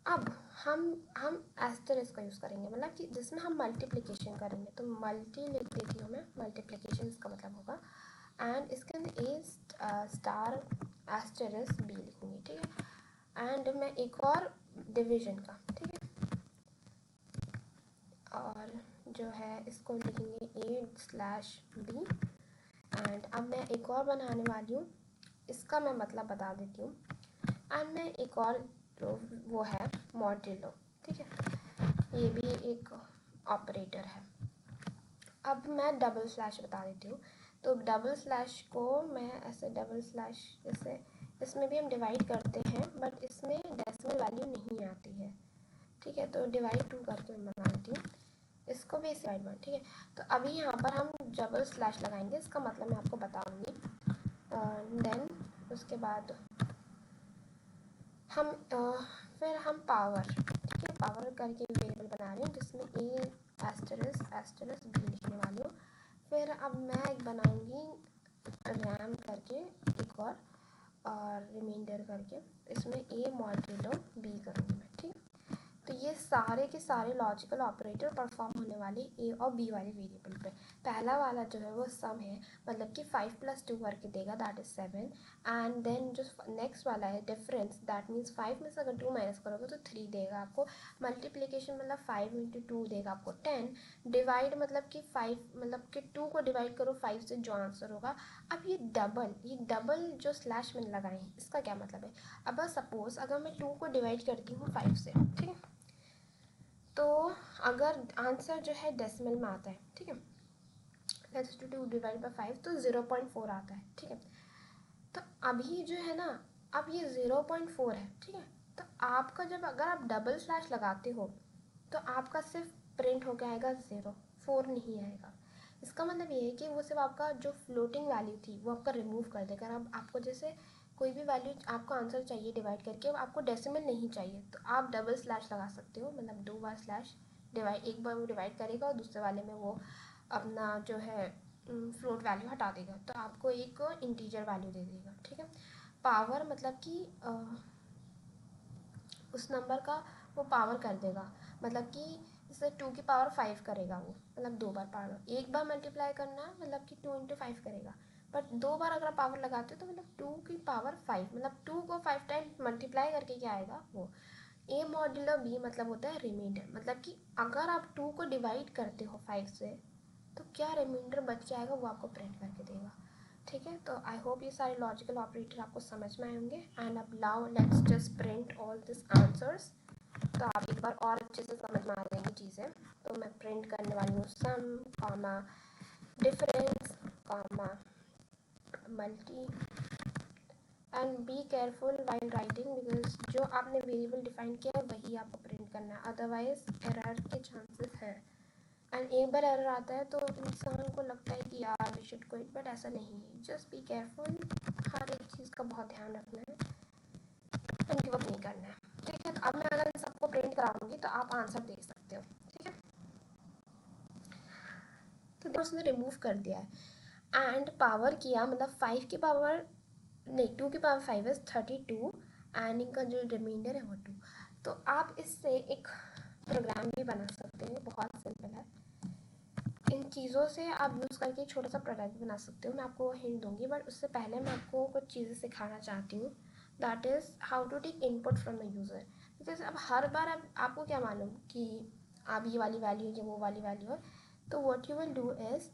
अब हम एस्टेरिस्क का यूज़ करेंगे, मतलब कि जिसमें हम मल्टीप्लिकेशन करेंगे। तो मल्टी लिख देती हूँ मैं, मल्टीप्लिकेशन इसका मतलब होगा, एंड इसके अंदर ए स्टार एस्टेरिस्क बी लिखूँगी, ठीक है। एंड मैं एक और डिवीजन का, ठीक है, और जो है इसको लिखेंगे ए स्लैश बी। एंड अब मैं एक और बनाने वाली हूँ, इसका मैं मतलब बता देती हूँ। एंड मैं एक और वो है मॉड्यूलो, ठीक है, ये भी एक ऑपरेटर है। अब मैं डबल स्लैश बता देती हूँ। तो डबल स्लैश को मैं ऐसे डबल स्लैश, जैसे इसमें भी हम डिवाइड करते हैं बट इसमें डेसिमल वैल्यू नहीं आती है, ठीक है। तो डिवाइड 2 करके मैं बना देती हूँ। इसको भी इसी साइड में, ठीक है। तो अभी यहाँ पर हम डबल स्लैश लगाएंगे, इसका मतलब मैं आपको बताऊंगी। देन उसके बाद हम फिर हम पावर, ठीक है, पावर करके वेरिएबल बना रहे हैं जिसमें ए एस्टरस बी लिखने वाली हूँ। फिर अब मैं एक बनाऊंगी रैम करके एक और रिमाइंडर करके, इसमें ए मॉड्यूलो बी करूँगी मैं, ठीक। तो ये सारे के सारे लॉजिकल ऑपरेटर परफॉर्म होने वाले ए और बी वाले वेरिएबल पे। पहला वाला जो है वो सम है, मतलब कि 5 + 2 करके देगा, दैट इज 7। एंड देन जो नेक्स्ट वाला है डिफरेंस, दैट मीन्स 5 में से अगर 2 माइनस करोगे तो 3 देगा आपको। मल्टीप्लिकेशन मतलब 5 × 2 देगा आपको 10। डिवाइड मतलब कि 5 मतलब कि 2 को डिवाइड करो 5 से, जो आंसर होगा। अब ये डबल जो स्लैश मैंने लगाए हैं इसका क्या मतलब है। अब सपोज अगर मैं 2 को डिवाइड करती हूँ 5 से, ठीक है, तो अगर आंसर जो है डेसिमल में आता है, ठीक है, लेट्स डू 2 डिवाइड बाय 5 तो 0.4 आता है, ठीक है। तो अभी जो है ना, अब ये 0.4 है, ठीक है। तो आपका जब अगर आप डबल स्लैश लगाते हो तो आपका सिर्फ प्रिंट होकर आएगा 0, 4 नहीं आएगा। इसका मतलब ये है कि वो सिर्फ आपका जो फ्लोटिंग वैल्यू थी वो आपका रिमूव कर देगा। अब आपको जैसे कोई भी वैल्यू आपको आंसर चाहिए डिवाइड करके, आपको डेसिमल नहीं चाहिए, तो आप डबल स्लैश लगा सकते हो, मतलब 2 बार स्लैश डिवाइड, एक बार वो डिवाइड करेगा और दूसरे वाले में वो अपना जो है फ्लोट वैल्यू हटा देगा, तो आपको एक इंटीजर वैल्यू दे देगा, ठीक है। पावर मतलब कि उस नंबर का वो पावर कर देगा, मतलब कि जैसे 2 की पावर 5 करेगा वो, मतलब 2 बार पावर, एक बार मल्टीप्लाई करना है मतलब कि 2 × 5 करेगा। बट 2 बार अगर पावर लगाते हो तो मतलब 2 की पावर 5, मतलब 2 को 5 टाइम मल्टीप्लाई करके क्या आएगा वो। ए मॉड्यूलो बी मतलब होता है रिमाइंडर, मतलब कि अगर आप 2 को डिवाइड करते हो 5 से तो क्या रिमाइंडर बच के आएगा वो आपको प्रिंट करके देगा, ठीक है। तो आई होप ये सारे लॉजिकल ऑपरेटर आपको समझ में आए होंगे। एंड अब now let's just print all this answers, तो आप एक बार और अच्छे से समझ में आ जाएंगी चीज़ें। तो मैं प्रिंट करने वाली हूँ sum comma difference comma multi, and be careful while writing because जो आपने वेरिएबल डिफाइन किया है वही आपको प्रिंट करना है, अदरवाइज एरर के चांसेस हैं। एंड एक बार एरर आता है तो इंसान को लगता है कि यार वी शुड क्विट, बट ऐसा नहीं है, जस्ट बी केयरफुल, हर एक चीज़ का बहुत ध्यान रखना है एंड गिव अप नहीं करना है, ठीक है। तो अब मैं अगर इन सबको प्रिंट कराऊंगी तो आप आंसर देख सकते हो, ठीक है। तो उसने रिमूव कर दिया है एंड पावर किया, मतलब 5 की पावर नहीं 2 की पावर 5 है 32, एंड इनका जो रिमाइंडर है वो 2। तो आप इससे एक प्रोग्राम भी बना सकते हैं, बहुत सिंपल है। इन चीज़ों से आप यूज़ करके छोटा सा प्रोडक्ट बना सकते हो, मैं आपको हिंट दूंगी, बट उससे पहले मैं आपको कुछ चीज़ें सिखाना चाहती हूँ, that is how to take input from a user. जैसे अब हर बार अब आपको क्या मालूम कि आप ये वाली वैल्यू है कि वो वाली वैल्यू है, तो what you will do is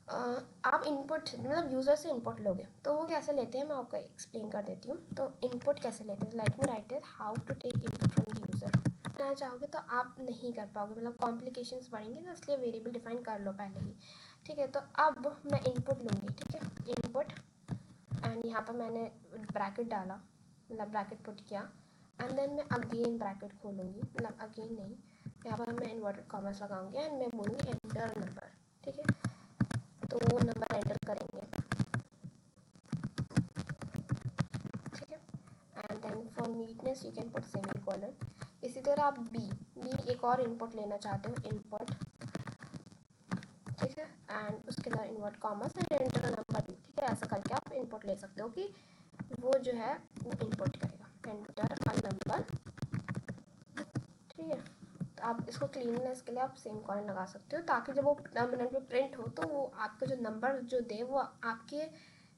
आप इनपुट मतलब यूज़र से इनपुट लोगे, तो वो कैसे लेते हैं मैं आपको एक्सप्लेन कर देती हूँ। तो इनपुट कैसे लेते हैं, like me write is how to take input from the user. करना चाहोगे तो आप नहीं कर पाओगे, मतलब कॉम्प्लिकेशंस बढ़ेंगे ना, इसलिए वेरिएबल डिफाइन कर लो पहले ही, ठीक है। तो अब मैं इनपुट लूँगी, ठीक है, इनपुट, एंड यहाँ पर मैंने ब्रैकेट डाला, मतलब ब्रैकेट पुट किया, एंड देन मैं अगेन ब्रैकेट खोलूँगी, मतलब अगेन नहीं, यहाँ पर मैं इन्वर्टेड कॉमर्स लगाऊंगी एंड मैं बोलूँगी एंटर नंबर, ठीक है। तो वो नंबर एंटर करेंगे, ठीक है। And then for neatness you can put semicolon. इसी तरह आप बी एक और इनपुट लेना चाहते हो, इनपुट, ठीक है, एंड उसके अंदर invert commerce and enter number भी, ठीक है। ऐसा करके आप इनपुट ले सकते हो कि वो जो है वो इनपुट करेगा एंटर अ नंबर, ठीक है। तो आप इसको क्लीननेस के लिए आप सेम कॉलन लगा सकते हो, ताकि जब वो टर्मिनल पे प्रिंट हो तो वो आपका जो नंबर जो दे वो आपके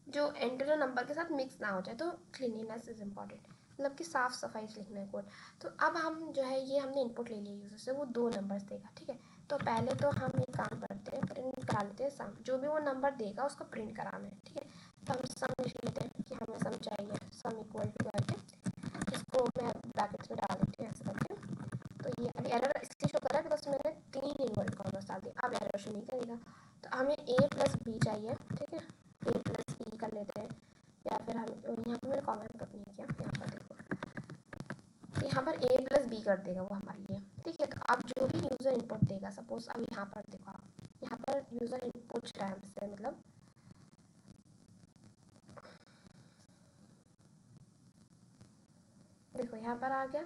जो एंटर नंबर के साथ मिक्स ना हो जाए। तो क्लीनलीनेस इज़ इम्पॉर्टेंट, मतलब कि साफ़ सफाई से लिखना है कोड। तो अब हम जो है ये हमने इनपुट ले लिया यूज़र से, वो 2 नंबर्स देगा, ठीक है। तो पहले तो हम एक काम करते हैं, प्रिंट करा लेते हैं सम, जो भी वो नंबर देगा उसको प्रिंट कराना है, ठीक है। तो हम सम लिख लेते हैं कि हमें सम चाहिए, सम इक्वल टू करके इसको मैं ब्रैकेट्स में डाल देती हूँ ऐसे करके। तो ये अभी एरर इसलिए शो कर रहा है बिकॉज मैंने 3 इन्वर्ट कॉमर्स डाल दिया, अब एरर शो नहीं करेगा। तो हमें a + b चाहिए, ठीक है, a + b कर लेते हैं, या फिर हम यहाँ पर मैंने कॉमेंट नहीं किया, यहाँ पर देखो, तो यहाँ पर a + b कर देगा वो हमारे लिए, ठीक है। तो अब जो भी यूज़र इनपुट देगा, सपोज अब यहाँ पर देखो आप, यहाँ पर यूज़र इनपुट पूछ रहा है हमसे, मतलब देखो यहाँ पर आ गया।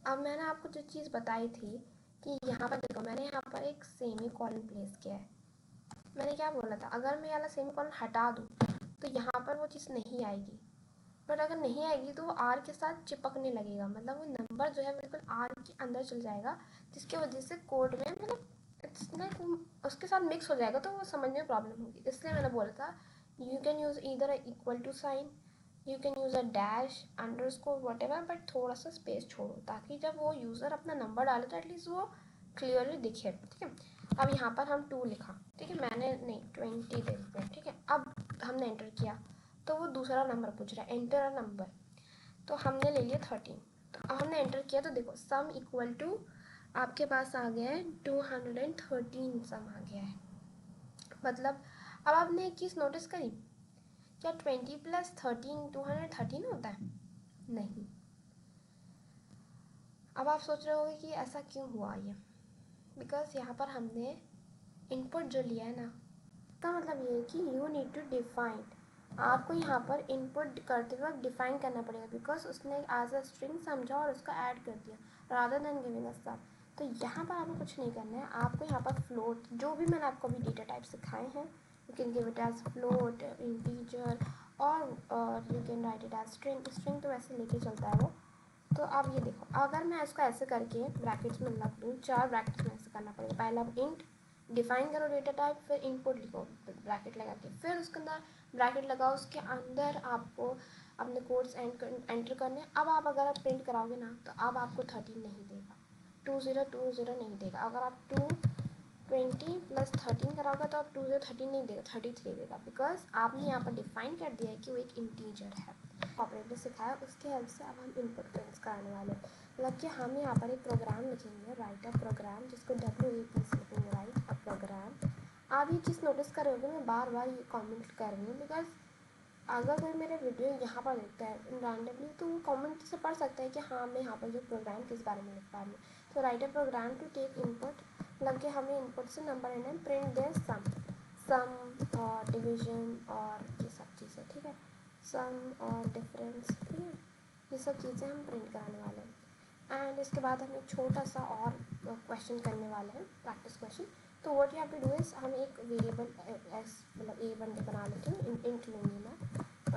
अब मैंने आपको जो चीज़ बताई थी कि यहाँ पर देखो, मैंने यहाँ पर एक सेमी कॉलन प्लेस किया है। मैंने क्या बोला था, अगर मैं वाला सेमी कॉलन हटा दूँ तो यहाँ पर वो चीज़ नहीं आएगी, बट अगर नहीं आएगी तो वो आर के साथ चिपकने लगेगा, मतलब वो नंबर जो है बिल्कुल आर के अंदर चल जाएगा, जिसकी वजह से कोड में मतलब इट्स लाइक उसके साथ मिक्स हो जाएगा, तो वो समझने में प्रॉब्लम होगी। इसलिए मैंने बोला था you can use either equal to sign, you can use a dash, underscore, whatever, but थोड़ा सा स्पेस छोड़ो, ताकि जब वो यूज़र अपना नंबर डाले तो एटलीस्ट वो क्लियरली दिखे, ठीक है। अब यहाँ पर हम 2 लिखा, ठीक है, मैंने नहीं 20 दे देते हैं, ठीक है। अब हमने एंटर किया तो वो दूसरा नंबर पूछ रहा है, एंटर अ नंबर, तो हमने ले लिया 13। तो अब हमने एंटर किया तो देखो सम इक्वल टू आपके पास आ गया है 213 सम आ गया है। मतलब अब आपने एक चीज़ नोटिस करी, क्या 20 + 13 213 होता है? नहीं। अब आप सोच रहे होगे कि ऐसा क्यों हुआ ये, बिकॉज यहाँ पर हमने इनपुट जो लिया है ना, इसका मतलब ये है कि यू नीड टू डिफाइन, आपको यहाँ पर इनपुट करते वक्त डिफाइन करना पड़ेगा, बिकॉज उसने एज अ स्ट्रिंग समझा और उसका ऐड कर दिया रादर देन गिविंग अ सब। तो यहाँ पर आपको कुछ नहीं करना है, आपको यहाँ पर फ्लोट, जो भी मैंने आपको अभी डेटा टाइप सिखाए हैं, you can give it as float, integer, और you can write it as string. String तो वैसे लेके चलता है वो। तो आप ये देखो, अगर मैं इसको ऐसे करके ब्रैकेट्स में लग दूँ, 4 ब्रैकेट्स में ऐसे करना पड़ेगा। पहला इंट डिफाइन करो डेटा टाइप, फिर इनपुट लिखो ब्रैकेट लगा के, फिर उसके अंदर ब्रैकेट लगाओ, उसके अंदर आपको अपने कोड्स एंटर करने। अब आप अगर आप प्रिंट कराओगे ना, तो अब आपको 13 नहीं देगा, 2020 नहीं देगा। अगर आप 220 + 13 कराओगे तो आप 2013 नहीं देगा, 33 देगा, बिकॉज आपने यहाँ पर डिफाइन कर दिया है कि वो एक इंटीजर है। ऑपरेटर सिखाया, उसके हेल्प से अब हम इनपुट प्रिंट्स कराने वाले हैं। मतलब कि हम यहाँ पर एक प्रोग्राम लिखेंगे, राइट अ प्रोग्राम, जिसको WAP से लिखेंगे, राइट अ प्रोग्राम। आप ये चीज़ नोटिस कर रहे होगे, मैं बार बार ये कमेंट कर रही हूँ, बिकॉज अगर कोई मेरे वीडियो यहाँ पर देखता है रैंडमली, तो वो कमेंट से पढ़ सकता है कि हाँ मैं यहाँ पर जो प्रोग्राम किस बारे में लिख पा रही हूँ। तो write a program to take input, मतलब कि हमें इनपुट से नंबर लेना है, प्रिंट देयर सम और डिवीजन और ये सब चीज़ें, ठीक है, सम और डिफरेंस, ठीक है, ये सब चीज़ें हम प्रिंट कराने वाले हैं। एंड इसके बाद हम एक छोटा सा और क्वेश्चन करने वाले हैं, प्रैक्टिस क्वेश्चन। तो what you have to do is, हम एक वेरिएबल मतलब A1 बना लेते हैं, इंट लूँगी मैं,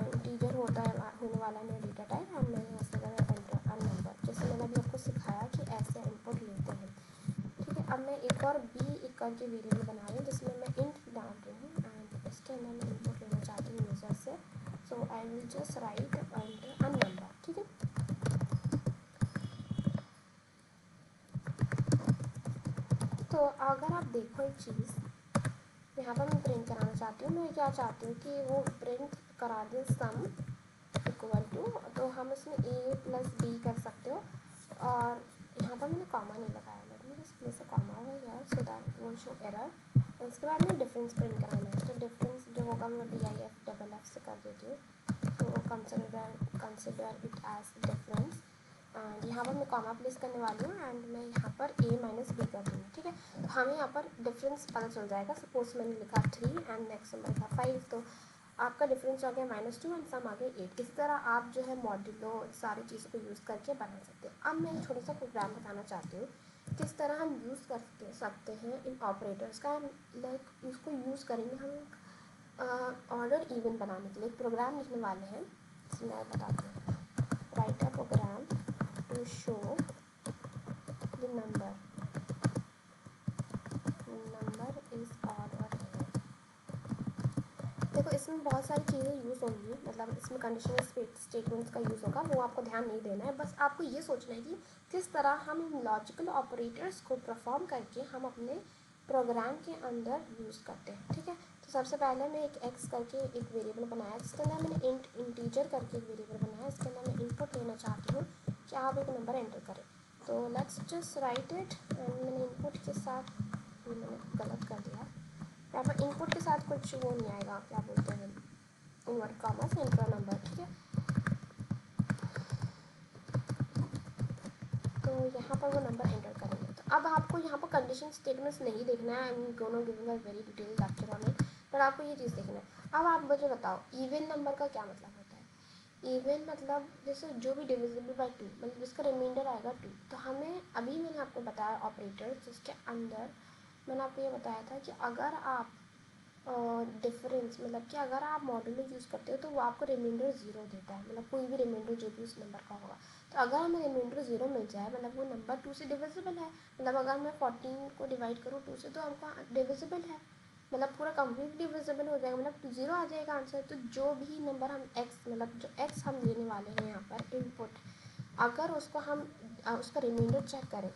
इंटीजर होता है होने वाला है मेरा डेटा टाइप, और मैंने ऐसे करा एंटर अ नंबर, जैसे मैंने अभी आपको सिखाया कि ऐसे इनपुट लेते हैं, ठीक है। अब मैं एक और एक करके वेरिएबल बना रही हूँ, जिसमें मैं इंट डाल रही हूँ, एंड इसके अंदर मैं इनपुट लेना चाहती हूँ यूज़र से, so I will just write enter a number, ठीक है। तो अगर आप देखो एक चीज़, यहाँ पर मैं प्रिंट कराना चाहती हूँ, मैं क्या चाहती हूँ कि वो प्रिंट करा दे सम इक्वल टू, तो हम इसमें A + B कर सकते हो, और यहाँ पर मैंने कॉमा नहीं लगाया, लेकिन इस प्लेस से कॉमा हो गया, सो दैट वो शो एरर। इसके बाद में डिफरेंस प्रिंट कराना है, तो डिफरेंस जो होगा मैं DIF से कर देती हूँ, तो consider it age difference, and यहाँ पर मैं कॉमा प्लेस करने वाली हूँ, एंड मैं यहाँ पर A - B कर दूँगी, ठीक है। तो हमें यहाँ पर डिफरेंस पता चल जाएगा। सपोज मैंने लिखा 3 एंड नेक्स्ट नंबर लिखा 5, तो आपका डिफरेंस आ गया -2 एंड सम आ गया 8। इस तरह आप जो है मॉड्यूलो सारी चीज़ों को यूज़ करके बना सकते हैं। अब मैं एक छोटा सा प्रोग्राम बताना चाहती हूँ किस तरह हम यूज़ कर सकते हैं इन ऑपरेटर्स का, लाइक इसको यूज़ करेंगे हम ऑर्डर इवन बनाने के लिए। एक प्रोग्राम लिखने वाले हैं, इसमें मैं बताती हूँ, write a program to show the number is order. देखो इसमें बहुत सारी चीज़ें यूज़ होंगी, मतलब इसमें कंडीशनल स्टेटमेंट्स का यूज़ होगा, वो आपको ध्यान नहीं देना है, बस आपको ये सोचना है कि किस तरह हम इन लॉजिकल ऑपरेटर्स को परफॉर्म करके हम अपने प्रोग्राम के अंदर यूज़ करते हैं, ठीक है। तो सबसे पहले मैं एक एक्स करके एक वेरिएबल बनाया, जिसके अंदर मैंने इंटीजर करके एक वेरिएबल बनाया, इसके अंदर मैं इनपुट लेना चाहती हूँ कि आप एक नंबर एंटर करें। तो let's just right it, and मैंने इनपुट के साथ, ये मैंने गलत कर दिया, यहाँ पर इनपुट के साथ कुछ वो नहीं आएगा, क्या बोलते हैं, इनवर्ट कॉमा से एंटर नंबर, ठीक है। तो यहाँ पर वो नंबर एंटर करेंगे। तो अब आपको आपको यहाँ पर कंडीशन स्टेटमेंट्स नहीं देखना है, I am gonna giving a very detail lecture on it, पर आपको ये चीज़ देखना है। अब आप मुझे बताओ इवन नंबर का क्या मतलब होता है। इवन मतलब जैसे जो भी डिविजिबल बाय 2, मतलब जिसका रिमाइंडर आएगा 2, तो हमें अभी मैंने आपको बताया ऑपरेटर, जिसके अंदर मैंने आपको ये बताया था कि अगर आप डिफरेंस मतलब कि अगर आप मॉड्यूलो यूज़ करते हो तो वो आपको रिमाइंडर 0 देता है, मतलब कोई भी रिमाइंडर जो भी उस नंबर का होगा। तो अगर हमें रिमाइंडर 0 मिल जाए मतलब वो नंबर 2 से डिविजिबल है, मतलब अगर मैं 14 को डिवाइड करूँ 2 से तो आपका डिविजिबल है, मतलब पूरा कंप्लीट डिविजिबल हो जाएगा, मतलब 0 आ जाएगा आंसर। तो जो भी नंबर हम x मतलब जो x हम लेने वाले हैं यहाँ पर इनपुट, अगर उसको हम उसका रिमाइंडर चेक करें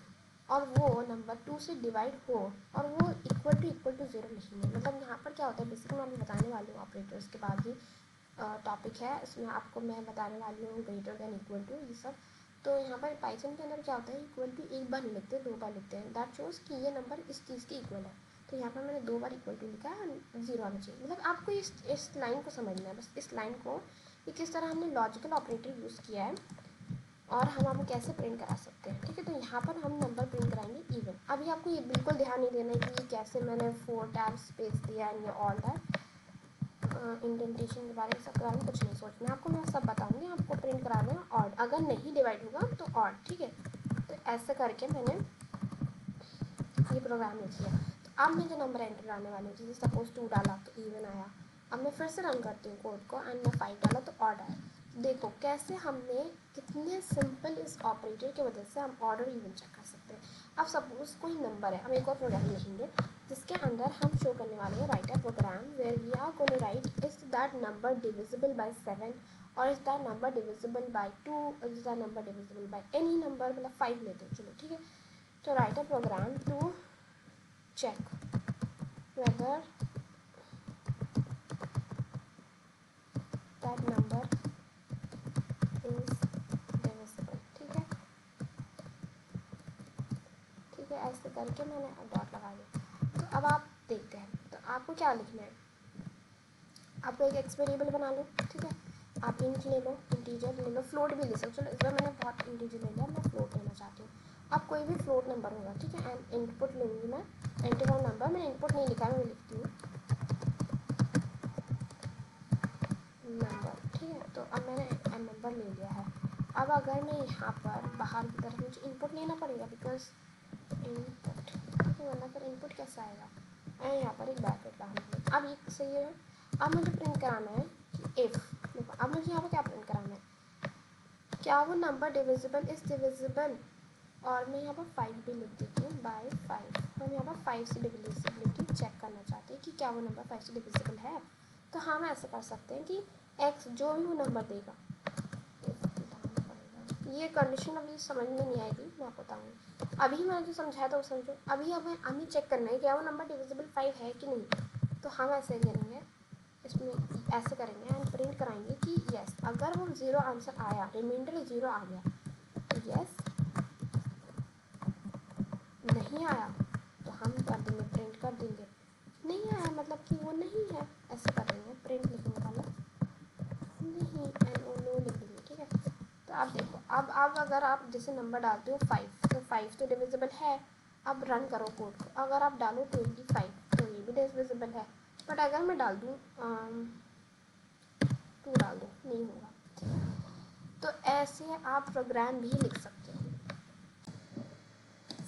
और वो नंबर 2 से डिवाइड हो और वो इक्वल टू 0 नहीं है, मतलब यहाँ पर क्या होता है बेसिकली मैं अभी बताने वाली हूँ ऑपरेटर्स के बाद ही टॉपिक है, इसमें आपको मैं बताने वाली हूँ ग्रेटर देन इक्वल टू ये सब। तो यहाँ पर पाइथन के अंदर क्या होता है, इक्वल टू एक बार नहीं लिखते, 2 बार लिखते हैं, दैट शोज़ कि ये नंबर इस चीज़ के इक्वल है। तो यहाँ पर मैंने 2 बार इक्वल टू लिखा है, 0 आना चाहिए। मतलब आपको इस लाइन को समझना है, बस इस लाइन को कि किस तरह हमने लॉजिकल ऑपरेटर यूज़ किया है और हम आपको कैसे प्रिंट करा सकते हैं, ठीक है। तो यहाँ पर हम नंबर प्रिंट कराएंगे इवन। अभी आपको ये बिल्कुल ध्यान नहीं देना है कि ये कैसे मैंने 4 टैब स्पेस दिया है, ये ऑल दैट इंडेंटेशन के बारे में सब कराने कुछ नहीं सोचना, आपको मैं सब बताऊंगी। आपको प्रिंट कराना है ऑड, अगर नहीं डिवाइड होगा तो ऑड, ठीक है। तो ऐसे करके मैंने ये प्रोग्राम लिख लिया। तो अब मैं जो नंबर एंटर कराने वाली हूँ, जैसे सपोज 2 डाला तो इवन आया, अब मैं फिर से रन करती हूँ कोड को एंड मैं 5 डाला तो ऑड आया। देखो कैसे हमने कितने सिंपल इस ऑपरेटर की वजह से हम ऑर्डर इवन चेक कर सकते हैं। अब सपोज कोई नंबर है, हम एक और प्रोग्राम लिखेंगे जिसके अंदर हम शो करने वाले हैं write a program where we are going to write is that number divisible by 7 और is that number divisible by 2, is that number divisible by any number, मतलब 5 लेते हैं चलो, ठीक है। तो write a program to check whether that number is divisible, ठीक है, ठीक है। ऐसे करके मैंने डॉट लगा दिया। तो अब आप देखते हैं, तो आपको क्या लिखना है, आपको एक एक्स वेरिएबल बना लो, ठीक है। आप इंट ले लो, इंटीजर ले लो, फ्लोट भी ले सकते, चलो इस बार मैंने बहुत इंटीजर ले लिया, मैं फ्लोट लेना चाहती हूँ। अब कोई भी फ्लोट नंबर होगा, ठीक है, एंड इनपुट लूँगी मैं, एंटर ऑन नंबर, मैंने इनपुट नहीं लिखा है, मैं लिखती हूँ नंबर, ठीक है। तो अब मैंने नंबर ले लिया है। अब अगर मैं यहाँ पर बाहर की तरफ मुझे इनपुट लेना पड़ेगा बिकॉज इनपुट, ठीक है, वरना फिर इनपुट कैसे आएगा, मैं यहाँ पर एक ब्रैकेट लगाऊंगी। अब ये सही है। अब मुझे प्रिंट कराना है कि इफ़, देखो अब मुझे यहाँ पर क्या प्रिंट कराना है, क्या वो नंबर डिविजिबल इज़ डिविजिबल, और मैं यहाँ पर 5 भी लिख देती हूँ बाय 5। हम यहाँ पर 5 से डिविजिबिलिटी चेक करना चाहते हैं कि क्या वो नंबर 5 से डिविजिबल है। तो हम ऐसे कर सकते हैं कि x जो भी वो नंबर देगा, ये कंडीशन अभी समझ में नहीं आएगी, मैं आपको बताऊँगी। अभी मैंने जो समझाया था वो समझो। अभी हमें चेक करना है क्या वो नंबर डिविजिबल 5 है कि नहीं। तो हम ऐसे करेंगे, इसमें ऐसे करेंगे एंड प्रिंट कराएंगे कि यस, अगर वो 0 आंसर आया, रिमाइंडर 0 आ गया तो यस, नहीं आया तो हम कर देंगे प्रिंट कर देंगे, नहीं आया मतलब कि वो नहीं है, ऐसे कर देंगे, प्रिंट लिखने वाला नहीं एंड ओ नो लिख देंगे, ठीक है। तो आप देखो, अब अगर आप जैसे नंबर डालते हो 5 तो 5 तो डिविजिबल है। अब रन करो कोड को, अगर आप डालो 25 तो ये भी डिविजिबल है, बट अगर मैं डाल दूँ 2 डाल दूँ नहीं होगा, ठीक है। तो ऐसे आप प्रोग्राम भी लिख सकते हो।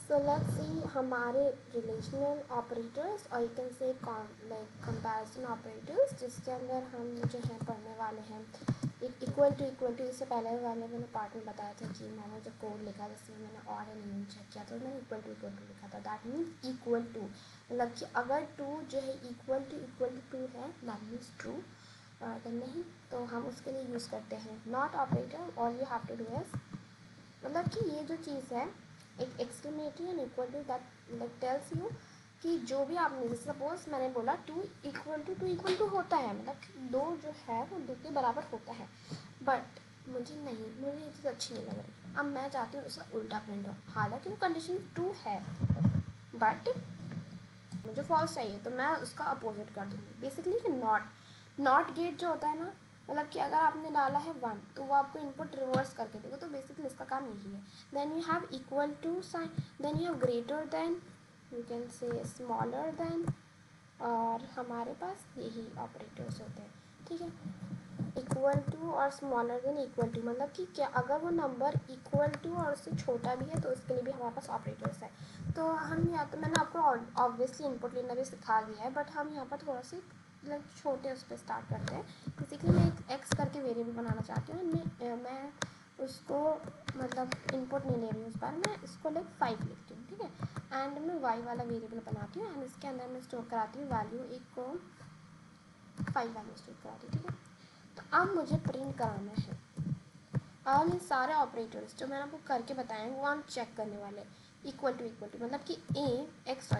So let's see हमारे रिलेशनल ऑपरेटर्स और यू कैन से लाइक कंपैरिजन ऑपरेटर्स, जिसके अंदर हम जो है पढ़ने वाले हैं एक इक्वल टू। इससे पहले वाले मैंने पार्ट में बताया था कि मैंने जो कोड लिखा जिसमें मैंने और नहीं चेक किया तो मैंने इक्वल टू लिखा था, दैट मीन्स इक्वल टू, मतलब कि अगर 2 जो है इक्वल टू है दैट मीन्स ट्रू, अगर नहीं तो हम उसके लिए यूज़ करते हैं not operator. All you have to do is, मतलब कि ये जो चीज़ है एक exclamatory and equal to that like tells you कि जो भी आपने, जैसे सपोज मैंने बोला 2 इक्वल टू होता है, मतलब कि 2 जो है वो 2 के बराबर होता है, बट मुझे ये चीज़ अच्छी नहीं लग रही। अब मैं चाहती हूँ उसका उल्टा प्रिंट हो, हालांकि वो कंडीशन ट्रू है बट मुझे फॉल्स चाहिए, तो मैं उसका अपोजिट कर दूँगी बेसिकली कि नॉट गेट जो होता है ना, मतलब कि अगर आपने डाला है 1 तो वो आपको इनपुट रिवर्स करके देगा, तो बेसिकली इसका काम यही है। Then you have equal to sign, then you have greater than, you can say smaller than, और हमारे पास यही ऑपरेटर्स होते हैं, ठीक है। इक्वल टू और स्मॉलर देन इक्वल टू, मतलब कि क्या अगर वो नंबर इक्वल टू और उससे छोटा भी है तो उसके लिए भी हमारे पास ऑपरेटर्स है। तो हम यहाँ तो मैंने आपको ऑब्वियसली इनपुट लेना भी सिखा दिया है, बट हम यहाँ पर थोड़ा सी मतलब छोटे उस पर स्टार्ट करते हैं। बेसिकली मैं एक एक्स करके वेरिएबल बनाना चाहती हूँ, मैं उसको मतलब इनपुट नहीं ले रही हूँ इस बार, मैं इसको लाइक 5 लिखती हूँ, ठीक है। एंड मैं वाई वाला वेरिएबल बनाती हूँ एंड इसके अंदर मैं स्टोर कराती हूँ वैल्यू, एक को 5 वैल्यू स्टोर कराती हूँ, ठीक है। तो अब मुझे प्रिंट कराना है, अब ये सारे ऑपरेटर्स जो मैंने आपको करके बताए हैं वो हम चेक करने वाले। इक्वल टू मतलब कि x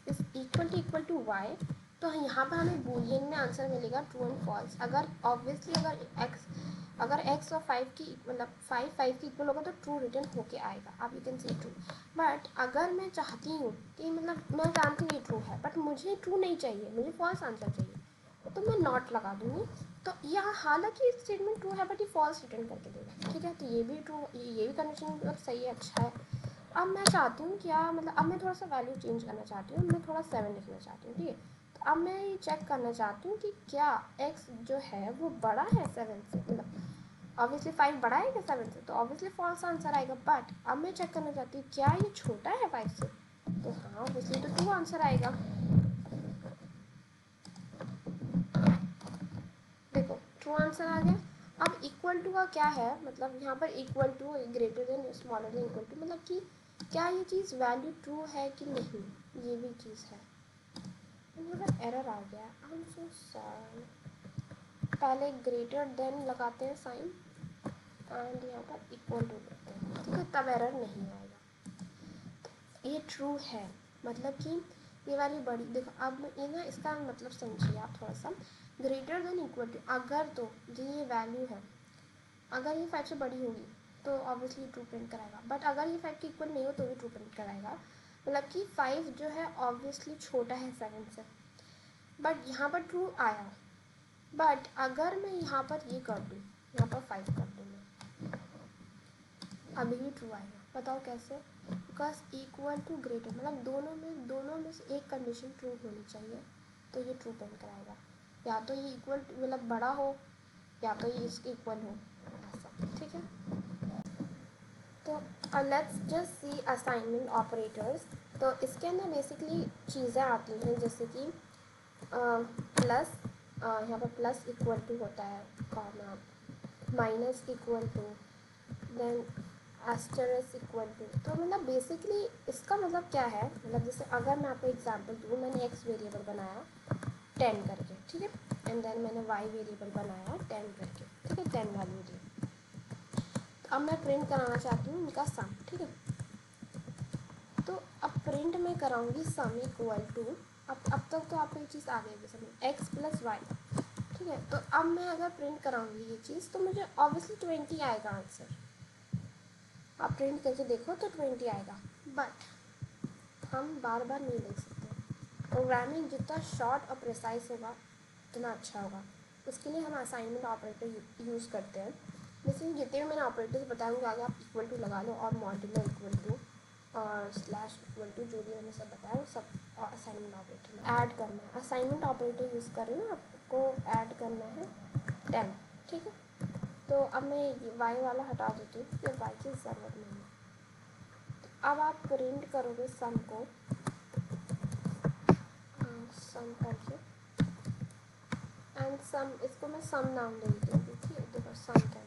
is equal to y, तो यहाँ पर हमें बूलियन में आंसर मिलेगा ट्रू एंड फॉल्स। अगर ऑब्वियसली अगर एक्स और 5 की मतलब 5 की इक्वल होगा तो ट्रू रिटर्न होके आएगा, आप यू कैन से ट्रू। बट अगर मैं चाहती हूँ कि मतलब मैं जानती हूँ ये ट्रू है बट मुझे ट्रू नहीं चाहिए, मुझे फॉल्स आंसर चाहिए, तो मैं नॉट लगा दूँगी। तो यहाँ हालांकि स्टेटमेंट ट्रू है बट ये फॉल्स रिटर्न करके देगा, ठीक है। तो ये भी ट्रू, ये भी कंडीशन मतलब सही है, अच्छा है। अब मैं चाहती हूँ क्या, मतलब अब मैं थोड़ा सा वैल्यू चेंज करना चाहती हूँ, मैं थोड़ा 7 लिखना चाहती हूँ, ठीक है। तो अब मैं ये चेक करना चाहती हूँ कि क्या x जो है वो बड़ा है 7 से, मतलब ऑब्वियसली 5 बड़ा है क्या 7 से, तो ऑब्वियसली फॉल्स आंसर आएगा। बट अब मैं चेक करना चाहती हूँ क्या ये छोटा है 5 से, तो हाँ ऑब्वियसली तो ट्रू आंसर आएगा। देखो ट्रू आंसर आ गया। अब इक्वल टू का क्या है, मतलब यहाँ पर equal to greater than smaller than equal to, मतलब कि क्या ये चीज़ वैल्यू ट्रू है कि नहीं, ये भी चीज़ है। यहाँ पर एरर आ गया, आई एम सो सॉरी। पहले ग्रेटर देन लगाते हैं साइन एंड यहाँ पर इक्वल टू करते हैं, ठीक है, तब एरर नहीं आएगा। ये ट्रू है, मतलब कि ये वाली बड़ी, देखो अब ये ना इसका मतलब समझिए आप थोड़ा सा। ग्रेटर देन इक्वल टू, अगर तो जो ये वैल्यू है अगर ये 5 से बड़ी होगी तो ऑब्वियसली ट्रू प्रिंट कराएगा, बट अगर ये 5 के इक्वल नहीं हो तो भी ट्रू प्रिंट कराएगा। मतलब कि 5 जो है ऑब्वियसली छोटा है 7 से, बट यहाँ पर ट्रू आया। बट अगर मैं यहाँ पर ये कर दूँ, यहाँ पर 5 कर दूँ मैं, अभी भी ट्रू आएगा। बताओ कैसे, बिकॉज इक्वल टू ग्रेटर, मतलब दोनों में से एक कंडीशन ट्रू होनी चाहिए, तो ये ट्रू प्रिंट कराएगा। या तो ये इक्वल मतलब बड़ा हो या तो ये इसके इक्वल हो, ऐसा, ठीक है। तो let's just see assignment operators. तो इसके अंदर बेसिकली चीज़ें आती हैं जैसे कि प्लस, यहाँ पर प्लस इक्वल टू होता है, comma, minus equal to, then asterisk equal to. तो मतलब बेसिकली इसका मतलब क्या है, मतलब जैसे अगर मैं आपको एग्जांपल दूँ, मैंने एक्स वेरिएबल बनाया 10 करके, ठीक है, एंड देन मैंने वाई वेरिएबल बनाया 10 करके, ठीक है, 10 वैल्यू दी। तो अब मैं प्रिंट कराना चाहती हूँ इनका सम, ठीक है। तो अब प्रिंट में कराऊंगी सम इक्वल टू, अब तक तो आपको ये चीज़ आ गई समझ, एक्स प्लस वाई, ठीक है। तो अब मैं अगर प्रिंट कराऊंगी ये चीज़ तो मुझे ऑब्वियसली 20 आएगा आंसर। आप प्रिंट करके देखो तो 20 आएगा, बट हम बार बार नहीं देख सकते। प्रोग्रामिंग जितना शॉर्ट और प्रिसाइज होगा उतना अच्छा होगा। उसके लिए हम असाइनमेंट ऑपरेटर यूज़ करते हैं। जैसे जितने भी मैंने ऑपरेटर्स बताए होंगे आगे आप इक्वल टू लगा लो, और मॉड्यूलर इक्वल टू और स्लैश इक्वल टू, जो भी मैंने सब बताया वो सब असाइनमेंट ऑपरेटर में ऐड करना है। असाइनमेंट ऑपरेटर यूज़ कर रही हूँ, आपको ऐड करना है 10, ठीक है। तो अब मैं ये वाई वाला हटा देती हूँ, ये वाई की ज़रूरत नहीं है। तो अब आप प्रिंट करोगे सम को, सम करके, एंड सम, इसको मैं सम नाम दे देती हूँ क्योंकि देखो सम के अंदर।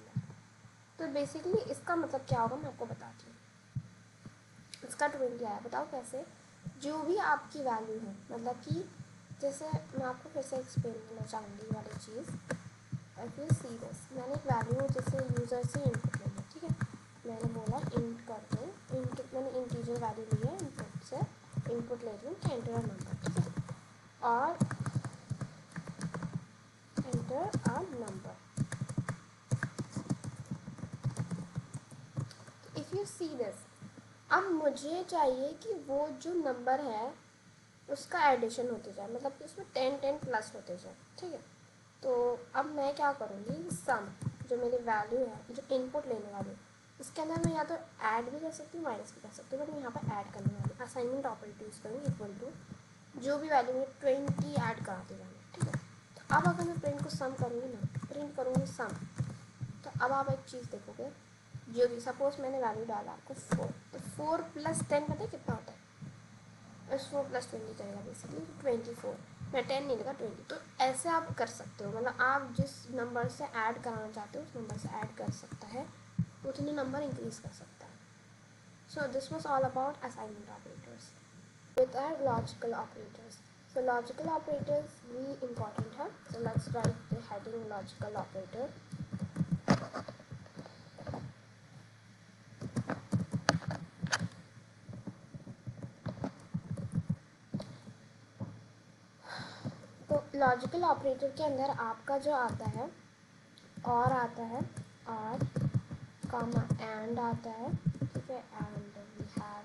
तो बेसिकली इसका मतलब क्या होगा मैं आपको बताती हूँ। इसका 20 आया, बताओ कैसे। जो भी आपकी वैल्यू है, मतलब कि जैसे मैं आपको फिर से एक्सप्लेन करना चाहूँगी ये वाली चीज़। इफ यू सी दिस, मैंने एक वैल्यू जैसे यूज़र से इनपुट ले लिया, ठीक है। मैंने बोला इंट कर दो, इंट, मैंने इंटीजर वैल्यू ली है, इनपुट से इनपुट ले रही हूँ कि एंटर अ नंबर, ठीक है, और enter a number. If you see this, अब मुझे चाहिए कि वो जो नंबर है उसका एडिशन होते जाए, मतलब कि उसमें 10 10 प्लस होते जाए, ठीक है। तो अब मैं क्या करूँगी, सम जो मेरी वैल्यू है, जो इनपुट लेने वाली, इसके अंदर मैं या तो ऐड भी कर सकती हूँ, माइनस भी कर सकती हूँ, बट मैं यहाँ पर ऐड करने वाली असाइनमेंट ऑपरेटर यूज़ करूँगी, इक्वल टू जो भी वैल्यू मुझे 20 ऐड करा दी मैंने, ठीक है। तो अब अगर मैं प्रिंट को सम करूँगी ना, प्रिंट करूँगी सम, तो अब आप एक चीज़ देखोगे, जो भी सपोज मैंने वैल्यू डाला आपको 4, तो 4 + 10 पता है कितना होता है, 4 + 20 करेगा बेसिकली 24, मैं 10 नहीं लगा 20। तो ऐसे आप कर सकते हो, मतलब आप जिस नंबर से ऐड कराना चाहते हो उस नंबर से ऐड कर सकता है, उतने नंबर इंक्रीज कर सकता है। So this was all about assignment operators with our logical operators. So logical operators भी important है. So let's write the heading logical operator. तो लॉजिकल ऑपरेटर के अंदर आपका जो आता है, और आता है, और कामा एंड आता है, ठीक है, एंड वी हैव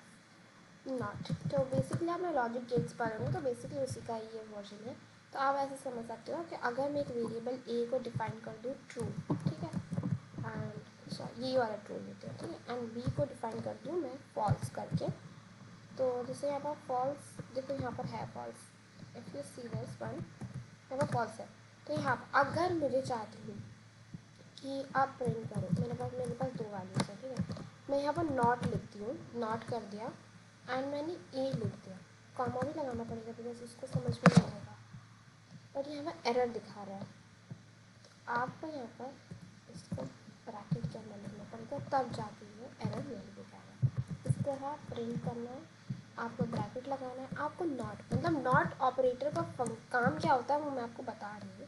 नॉट। तो बेसिकली आपने लॉजिक गेट्स पढ़े हो, तो बेसिकली उसी का ये वर्जन है। तो आप ऐसे समझ सकते हो कि अगर मैं एक वेरिएबल ए को डिफाइन कर दूँ ट्रू, ठीक है, एंड सॉरी ये वाला ट्रू लेते हैं, ठीक है, एंड बी को डिफाइन कर दूँ मैं फॉल्स करके। तो जैसे यहाँ पर फॉल्स, देखो यहाँ पर है false, if you see this one यहाँ पर फॉल्स है। तो यहाँ पर अगर मुझे चाहती हूँ कि आप प्रिंट करो, मेरे पास 2 वैल्यूज़ है, ठीक है, मैं यहाँ पर नॉट लिखती हूँ, नॉट कर दिया, एंड मैंने ए लिख दिया, कॉमा भी लगाना पड़ेगा बिकॉज उसको समझ में नहीं आएगा, और यहाँ पर एरर दिखा रहा है। तो आपको यहाँ पर इसको ब्रैकेट के अंदर लिखना पड़ेगा, तब जाके ये एरर नहीं दिखाएगा। इस तरह प्रिंट करना है, आपको ब्रैकेट लगाना है, आपको नॉट, मतलब नॉट ऑपरेटर का काम क्या होता है वो मैं आपको बता रही हूँ।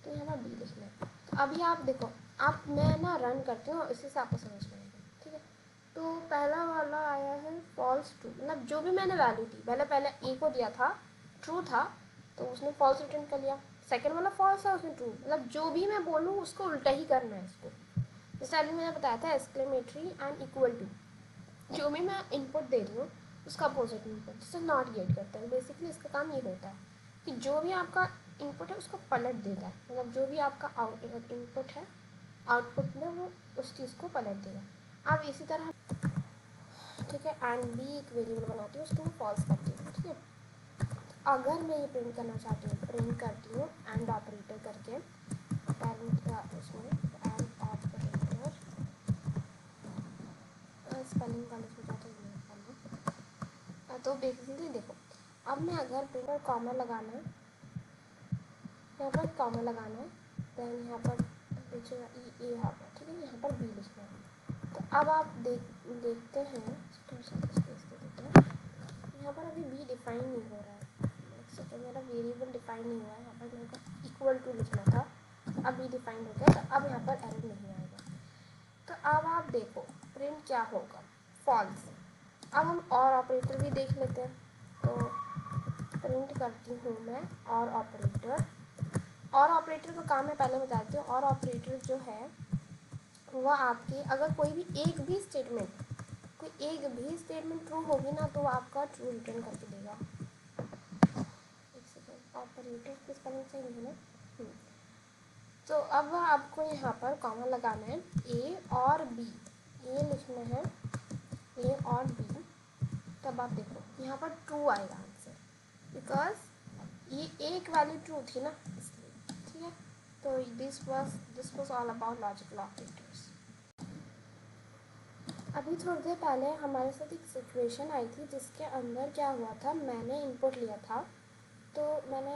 तो यहाँ पर बी लिखना है। तो अभी आप देखो, आप मैं ना रन करती हूँ, इसी से आपको समझ में आएगा, ठीक है। तो पहला वाला आया है फॉल्स ट्रू, मतलब जो भी मैंने वैल्यू दी, पहले ए को दिया था, ट्रू था, तो उसने फॉल्स रिटर्न कर लिया। सेकंड वाला फॉल्स है, उसने ट्रू, मतलब जो भी मैं बोलूँ उसको उल्टा ही करना है इसको। जैसे अभी मैंने बताया था एक्सक्लेमेटरी एंड इक्वल टू, जो भी मैं इनपुट दे रही हूँ उसका अपोजिट इनपुट, जिसे नॉट गेट करते हैं। बेसिकली इसका काम ये होता है कि जो भी आपका इनपुट है उसको पलट देता है, मतलब जो भी आपका इनपुट है, आउटपुट में वो उस चीज़ को पलट देगा। आप इसी तरह, ठीक है, एंड बी एक वेरिएबल बनाती हूँ, उसको मैं फॉल्स करती हूँ, ठीक है। अगर मैं ये प्रिंट करना चाहती हूँ, प्रिंट करती हूँ एंड ऑपरेटर करके, पैरेंट उसमें एंड ऑपरेटर, स्पेलिंग कॉलेज में जाते हैं। तो बेसिकली देखो, अब मैं अगर प्रिंट पर कॉमा लगाना है, यहाँ पर कॉमा लगाना है, देन यहाँ पर पीछे यहाँ पर, ठीक है, यहाँ पर बी लिखना है। तो अब आप देखते हैं, यहाँ पर अभी बी डिफाइन नहीं हो रहा है, तो मेरा वेरिएबल डिफाइन नहीं हुआ है, यहाँ पर मेरे को इक्वल टू लिखना था, अब बी डिफाइन हो गया, तो अब यहाँ पर एरर नहीं आएगा। तो अब आप देखो प्रिंट क्या होगा, फॉल्स। अब हम और ऑपरेटर भी देख लेते हैं। तो प्रिंट करती हूँ मैं और ऑपरेटर, और ऑपरेटर का काम मैं पहले बताती हूँ। और ऑपरेटर जो है वह आपकी, अगर कोई भी एक भी स्टेटमेंट ट्रू होगी ना, तो वो आपका ट्रू रिटर्न करके देगा। एक सेकेंड, ऑपरेटर की स्पेलिंग सही नहीं है ना। तो अब आपको यहाँ पर कॉमा लगाना है, ए और बी, ए लिखना है, ए और बी। तब आप देखो यहाँ पर ट्रू आएगा आंसर, बिकॉज ये एक वैल्यू ट्रू थी ना, इसलिए, ठीक है। तो this was all about logical operators. अभी थोड़ी देर पहले हमारे साथ एक सिचुएशन आई थी जिसके अंदर क्या हुआ था, मैंने इनपुट लिया था, तो मैंने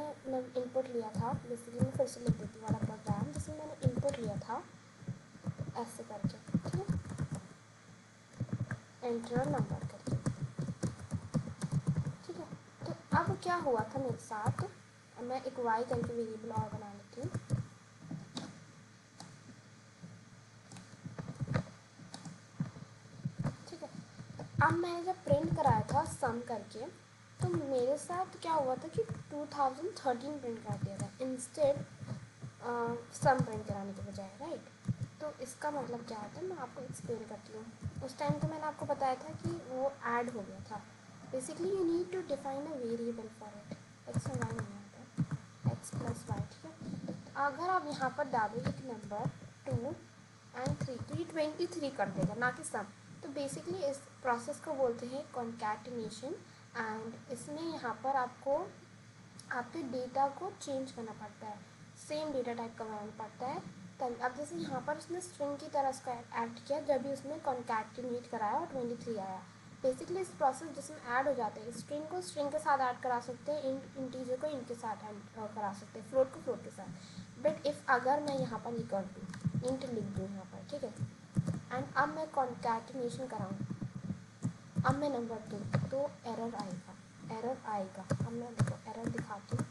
इनपुट लिया था, बेसिकली मैं फिर से लिख देती हूँ वाला प्रोग्राम, जिसमें मैंने इनपुट लिया था ऐसे करके, ठीक है, एंटर नंबर करके, ठीक है। तो अब क्या हुआ था मेरे साथ, मैं एक वाई करके वेरिएबल और बना लेती हूँ, ठीक है। अब मैंने जब प्रिंट कराया था सम करके, तो मेरे साथ क्या हुआ था कि 2013 प्रिंट कर दिया था इंस्टेड सम प्रिंट कराने के बजाय, राइट। तो इसका मतलब क्या होता है, मैं आपको एक्सप्लेन करती हूँ। उस टाइम तो मैंने आपको बताया था कि वो ऐड हो गया था। Basically you need to define a variable for it, x और वाई नहीं आता, एक्स प्लस वाई, ठीक है। अगर आप यहाँ पर डालो एक नंबर 2 एंड 3 तो ये 23 कर देगा, ना कि सम। तो बेसिकली इस प्रोसेस को बोलते हैं कॉन्कैटिनेशन। एंड इसमें यहाँ पर आपको आपके डेटा को चेंज करना पड़ता है, सेम डेटा टाइप का बनाना पड़ता है। तब अब जैसे यहाँ पर उसने स्ट्रिंग की तरह उसका ऐड किया, जब भी उसने कॉन्कैटिनेट कराया और 23 आया। बेसिकली इस प्रोसेस जिसमें ऐड हो जाते हैं, स्ट्रिंग को स्ट्रिंग के साथ ऐड करा सकते हैं, इंटीजर को इनके साथ ऐड करा सकते हैं, फ्लोट को फ्लोट के साथ। बट इफ़ अगर मैं यहाँ पर ये कर दूँ, इंट लिख दूँ यहाँ पर, ठीक है, एंड अब मैं कॉन्कैटिनेशन कराऊँ, अब मैं नंबर 2, तो एरर आएगा, एरर आएगा। अब मैं देखो एरर दिखाती हूँ,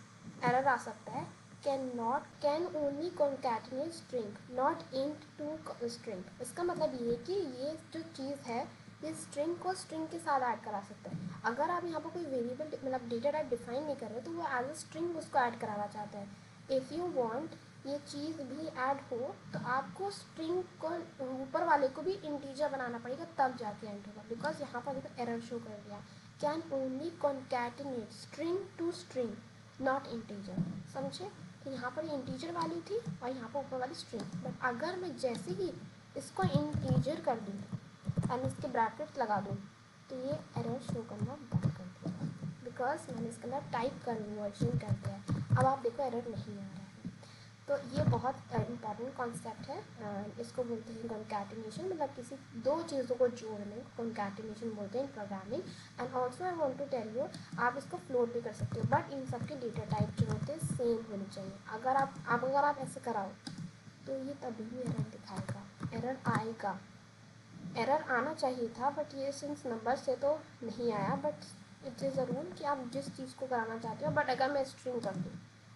एरर आ सकता है, can only concatenate string not int to string. इसका मतलब ये है कि ये जो चीज़ है, ये स्ट्रिंग को स्ट्रिंग के साथ ऐड करा सकता है। अगर आप यहाँ पर कोई वेरिएबल मतलब डेटा टाइप डिफाइन नहीं कर रहे, तो वो एज अ स्ट्रिंग उसको ऐड कराना चाहता है। इफ़ यू वांट ये चीज़ भी ऐड हो, तो आपको स्ट्रिंग को ऊपर वाले को भी इंटीजर बनाना पड़ेगा, तब जाके एंड होगा। बिकॉज यहाँ पर देखो एरर शो कर दिया, can only concatenate string to string not integer. समझे? तो यहाँ पर इंटीजर वैल्यू थी और यहाँ पर ऊपर वाली स्ट्रिंग। बट अगर मैं जैसे ही इसको इंटीजर कर दूँ एंड इसके ब्रैकेट्स लगा दूँ, तो ये एरर शो करना बंद कर देगा, बिकॉज मैंने इसके अंदर टाइप कन्वर्जन कर दिया है। अब आप देखो एरर नहीं आ रहा है। तो ये बहुत इंपॉर्टेंट कॉन्सेप्ट है। इसको बोलते हैं कॉन्कैटिनेशन, मतलब किसी दो चीज़ों को जोड़ने को कॉन्कैटिनेशन बोलते हैं in programming. And also I want to tell you, आप इसको फ्लोट भी कर सकते हो, बट इन सब के डेटा टाइप जो होते हैं सेम होने चाहिए। अगर आप ऐसे कराओ, तो ये तभी भी एरर दिखाएगा, एरर आएगा। एरर आना चाहिए था, बट ये सिंस नंबर से तो नहीं आया। बट इट इज़ ज़रूर कि आप जिस चीज़ को कराना चाहते हो। बट अगर मैं स्ट्रिंग कर दूँ,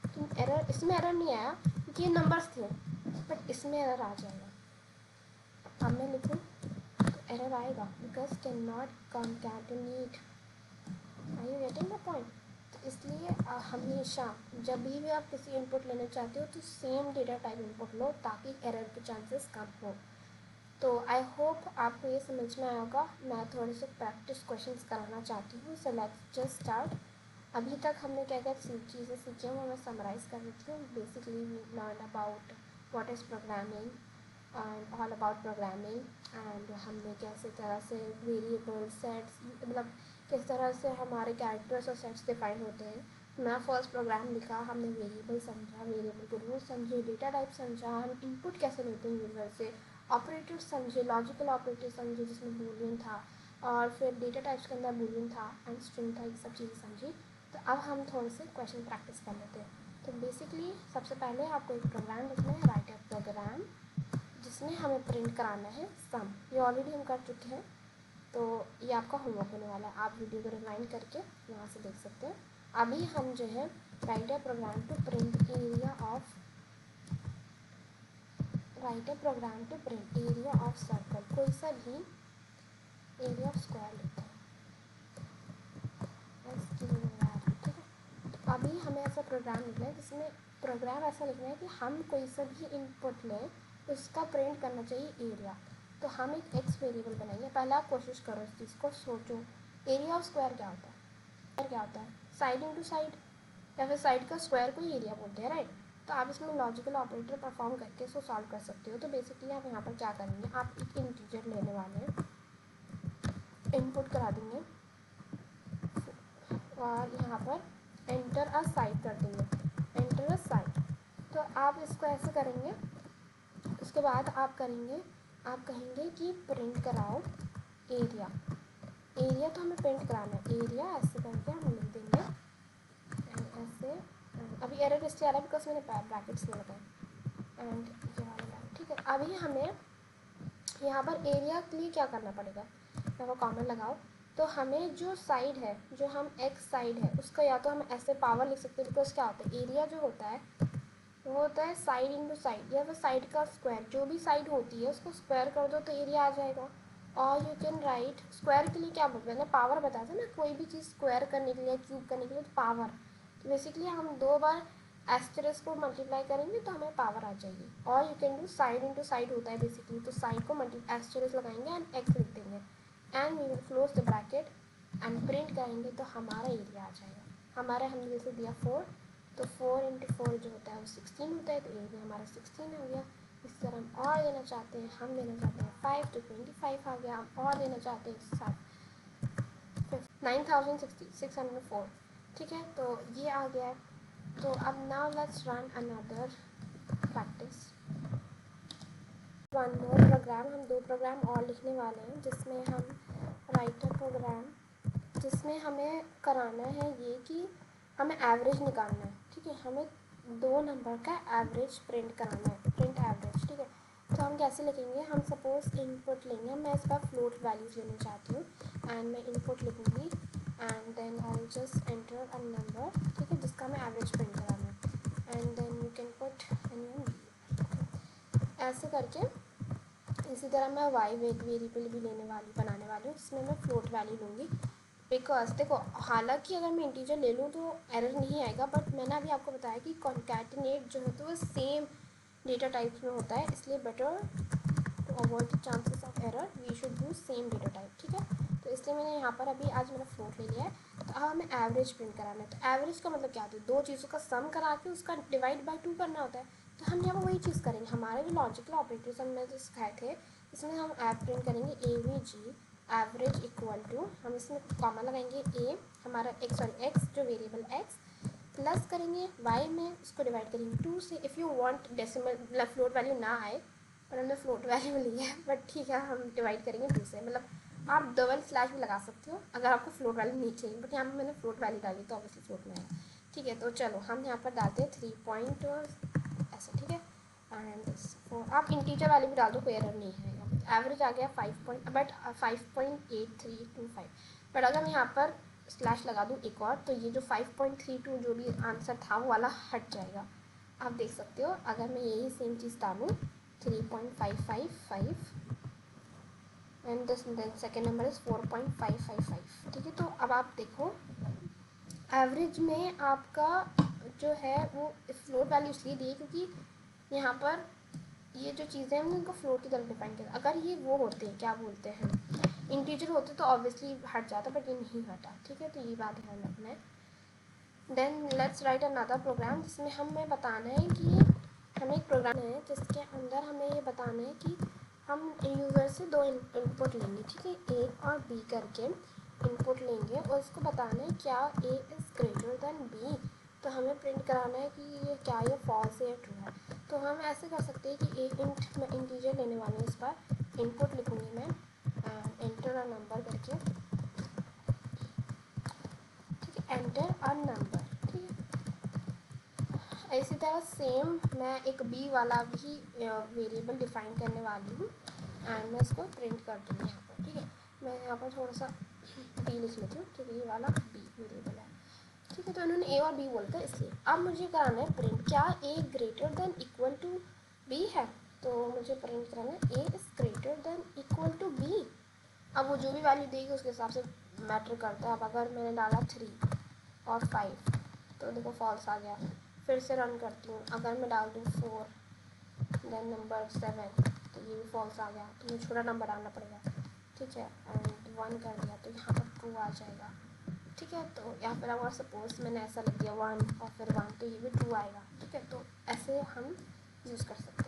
तो एरर, इसमें एरर नहीं आया क्योंकि ये नंबर्स थे, बट इसमें एरर आ जाएगा। अब मैं लिखूँ तो एरर आएगा, because can not concatenate. Are you getting the point? तो इसलिए हमेशा जब भी आप किसी इनपुट लेना चाहते हो, तो same data type input low, ताकि एरर के चांसेस कम हो। तो आई होप आपको ये समझ में आया होगा। मैं थोड़े से प्रैक्टिस क्वेश्चंस कराना चाहती हूँ, सो लेट्स जस्ट स्टार्ट। अभी तक हमने क्या क्या चीज़ें सीखी हैं वो मैं समराइज़ कर देती हूँ। Basically we learn about what is programming and all about programming. And हमने कैसे तरह से वेरिएबल सेट्स, मतलब किस तरह से हमारे कैरेक्टर्स और सेट्स डिफाइन होते हैं। मैं फर्स्ट प्रोग्राम लिखा, हमने वेरिएबल समझा, वेरिएबल के रूल्स समझे, डेटा टाइप समझा, हम इनपुट कैसे लेते हैं यूज़र से, ऑपरेटर समझे, लॉजिकल ऑपरेटर समझे जिसमें बूलियन था, और फिर डेटा टाइप्स के अंदर बूलियन था एंड स्ट्रिंग था, ये सब चीज़ें समझी। तो अब हम थोड़े से क्वेश्चन प्रैक्टिस कर लेते हैं। तो बेसिकली सबसे पहले आपको एक प्रोग्राम लिखना है, राइट अ प्रोग्राम, जिसमें हमें प्रिंट कराना है सम। ये ऑलरेडी हम कर चुके हैं, तो ये आपका होमवर्क होने वाला है। आप वीडियो को रिवाइंड करके यहाँ से देख सकते हैं। अभी हम जो है write a program to print area of, write a program to print area of circle, कोई सा भी एरिया ऑफ स्क्वायर लिखते हैं, ठीक है। तो अभी हमें ऐसा प्रोग्राम लिखना है जिसमें प्रोग्राम ऐसा लिखना है कि हम कोई सा भी इनपुट लें, उसका प्रिंट करना चाहिए एरिया। तो हम एक एक्स वेरिएबल बनाएंगे। पहले आप कोशिश करो इस चीज़ को, सोचो एरिया ऑफ स्क्वायर क्या होता है। स्क्वायर क्या होता है? साइड इंटू साइड, या फिर साइड का स्क्वायर को एरिया बोलते हैं, राइट। तो आप इसमें लॉजिकल ऑपरेटर परफॉर्म करके इसको सॉल्व कर सकते हो। तो बेसिकली आप यहाँ पर क्या करेंगे, आप एक इंटीजर लेने वाले हैं, इनपुट करा देंगे और यहाँ पर एंटर अ साइड कर देंगे, एंटर अ साइड। तो आप इसको ऐसे करेंगे। उसके बाद आप करेंगे, आप कहेंगे कि प्रिंट कराओ एरिया। एरिया तो हमें प्रिंट कराना है, एरिया ऐसे करके हम लिख देंगे ऐसे। अभी एरर इसलिए आ रहा है बिकॉज मैंने ब्रैकेट्स नहीं लगाए एंड ये वाला, ठीक है। अभी हमें यहाँ पर एरिया के लिए क्या करना पड़ेगा, मैं वो कॉमन लगाओ। तो हमें जो साइड है, जो हम एक्स साइड है, उसका या तो हम ऐसे पावर लिख सकते हैं, बिकॉज क्या होता है, एरिया जो होता है वो होता है साइड इंटू साइड, या फिर साइड का स्क्वायर। जो भी साइड होती है उसको स्क्वायर कर दो तो एरिया आ जाएगा। और यू कैन राइट, स्क्वायर के लिए क्या बोलते हैं ना, पावर बताते हैं ना, कोई भी चीज़ स्क्वायर करने के लिए, क्यूब करने के लिए, तो पावर। तो बेसिकली हम 2 बार एस्टेरिस को मल्टीप्लाई करेंगे तो हमें पावर आ जाएगी। और you can do side into side होता है बेसिकली, तो साइड को एस्टेरिस लगाएंगे एंड एक्स लिख देंगे and we will close the bracket and print करेंगे, तो हमारा एरिया आ जाएगा। हमारा हमने जैसे दिया 4 तो 4 × 4 जो होता है वो 16 होता है, तो ये भी हमारा 16 हो गया। इस तरह हम और देना चाहते हैं, हम देना चाहते हैं 5, तो 25 आ गया। हम और देना चाहते हैं 7, 9604, ठीक है। तो ये आ गया है। तो अब now let's run another practice, one more program. हम 2 प्रोग्राम और लिखने वाले हैं जिसमें हम राइट अ प्रोग्राम जिसमें हमें कराना है ये कि हमें एवरेज निकालना है, ठीक है। हमें 2 नंबर का एवरेज प्रिंट कराना है, प्रिंट एवरेज, ठीक है। तो हम कैसे लिखेंगे, हम सपोज इनपुट लेंगे, मैं इस बार फ्लोट वैल्यूज लेना चाहती हूँ, एंड मैं इनपुट लिखूँगी and then I just enter a number, ठीक है, जिसका हमें एवरेज प्रिंट कराना है, and then you can put ऐसे करके। इसी तरह मैं वाई वेरिएबल भी बनाने वाली हूँ, जिसमें मैं फ्लोट वैल्यू लूँगी। बिकॉज देखो, हालांकि अगर मैं इंटीजर ले लूँ तो एरर नहीं आएगा, बट मैंने अभी आपको बताया कि कॉन्कैटिनेट जो है तो वो सेम डेटा टाइप्स में होता है, इसलिए better to avoid the chances of error we should use same data type, ठीक है। तो इसलिए मैंने यहाँ पर अभी आज मैंने फ्लोट ले लिया है। तो अब हमें एवरेज प्रिंट कराना है। तो एवरेज का मतलब क्या होता है, 2 चीज़ों का सम करा के उसका डिवाइड बाई 2 करना होता है। तो हम यहाँ पर वही चीज़ करेंगे। हमारे जो लॉजिकल ऑपरेटर्स हमने जो सिखाए थे, इसमें हम ऐप प्रिंट करेंगे AVG एवरेज इक्वल टू, हम इसमें कॉमा लगाएंगे ए हमारा एक्स जो वेरिएबल एक्स प्लस करेंगे वाई में, उसको डिवाइड करेंगे 2 से। इफ़ यू वांट डेसिमल मतलब फ्लोट वैल्यू ना आए, और हमने फ्लोट वैल्यू ली है, बट ठीक है, हम डिवाइड करेंगे 2 से। मतलब आप डबल स्लैश भी लगा सकते हो अगर आपको फ्लोट वैल्यू नहीं चाहिए, बट यहाँ पर मैंने फ्लोट वैल्यू डाली तो ऑब्वियसली फ्लोट में आएगा, ठीक है। तो चलो हम यहाँ पर डालते हैं 3 पॉइंट ऐसे, ठीक है। एंड आप इंटीजर वाली भी डाल दो, कोई एरर नहीं है। एवरेज आ गया 5.8325, बट अगर मैं यहाँ पर स्लैश लगा दूँ एक और, तो ये जो 5.32 जो भी आंसर था वो वाला हट जाएगा। आप देख सकते हो, अगर मैं यही सेम चीज़ डालूँ 3.555 and this second number is 4.555, ठीक है। तो अब आप देखो, एवरेज में आपका जो है वो फ्लोट वैल्यू इसलिए दी है क्योंकि यहाँ पर ये जो चीज़ें हैं उनको फ्लोट की तरफ डिफाइन किया। अगर ये वो होते हैं, क्या बोलते हैं, इंटीजर होते तो ऑब्वियसली हट जाता, बट ये नहीं हटा, ठीक है। तो ये बात ध्यान रखना है। Then let's write another program, जिसमें हमें बताना है कि हमें एक प्रोग्राम है जिसके अंदर हमें ये बताना है कि हम यूज़र से 2 इनपुट लेंगे, ठीक है, ए और बी करके इनपुट लेंगे, और इसको बताना है क्या A is greater than B. तो हमें प्रिंट कराना है कि ये क्या, ये फॉल्स है या ट्रू है। तो हम ऐसे कर सकते हैं कि मैं इंटीजर लेने वाली हूँ, इस पर इनपुट लिखूँगी मैं एंटर अ नंबर करके, ठीक है, एंटर अ नंबर, ठीक है। इसी तरह सेम मैं एक बी वाला भी वेरिएबल डिफाइन करने वाली हूँ, एंड मैं इसको प्रिंट कर दूँगी यहाँ पर, ठीक है। मैं यहाँ पर थोड़ा सा बी लिख लेती हूँ, ठीक है, ये वाला बी वेरिएबल है, ठीक है। तो इन्होंने ए और बी बोलते हैं, इसलिए अब मुझे कराना है प्रिंट क्या A greater than equal to B है। तो मुझे प्रिंट कराना है A is greater than equal to B. अब वो जो भी वैल्यू देगी उसके हिसाब से मैटर करता है। अब अगर मैंने डाला 3 और 5, तो देखो फॉल्स आ गया। फिर से रन करती हूँ, अगर मैं डाल दूँ 4 देन नंबर 7, तो ये भी फॉल्स आ गया, तो मुझे छोटा नंबर डालना पड़ेगा, ठीक है। एंड 1 कर दिया तो यहाँ पर 2 आ जाएगा, ठीक है। तो या फिर अगर सपोज मैंने ऐसा लिख दिया 1 और फिर 1, तो ये भी 2 आएगा, ठीक है। तो ऐसे हम यूज़ कर सकते हैं।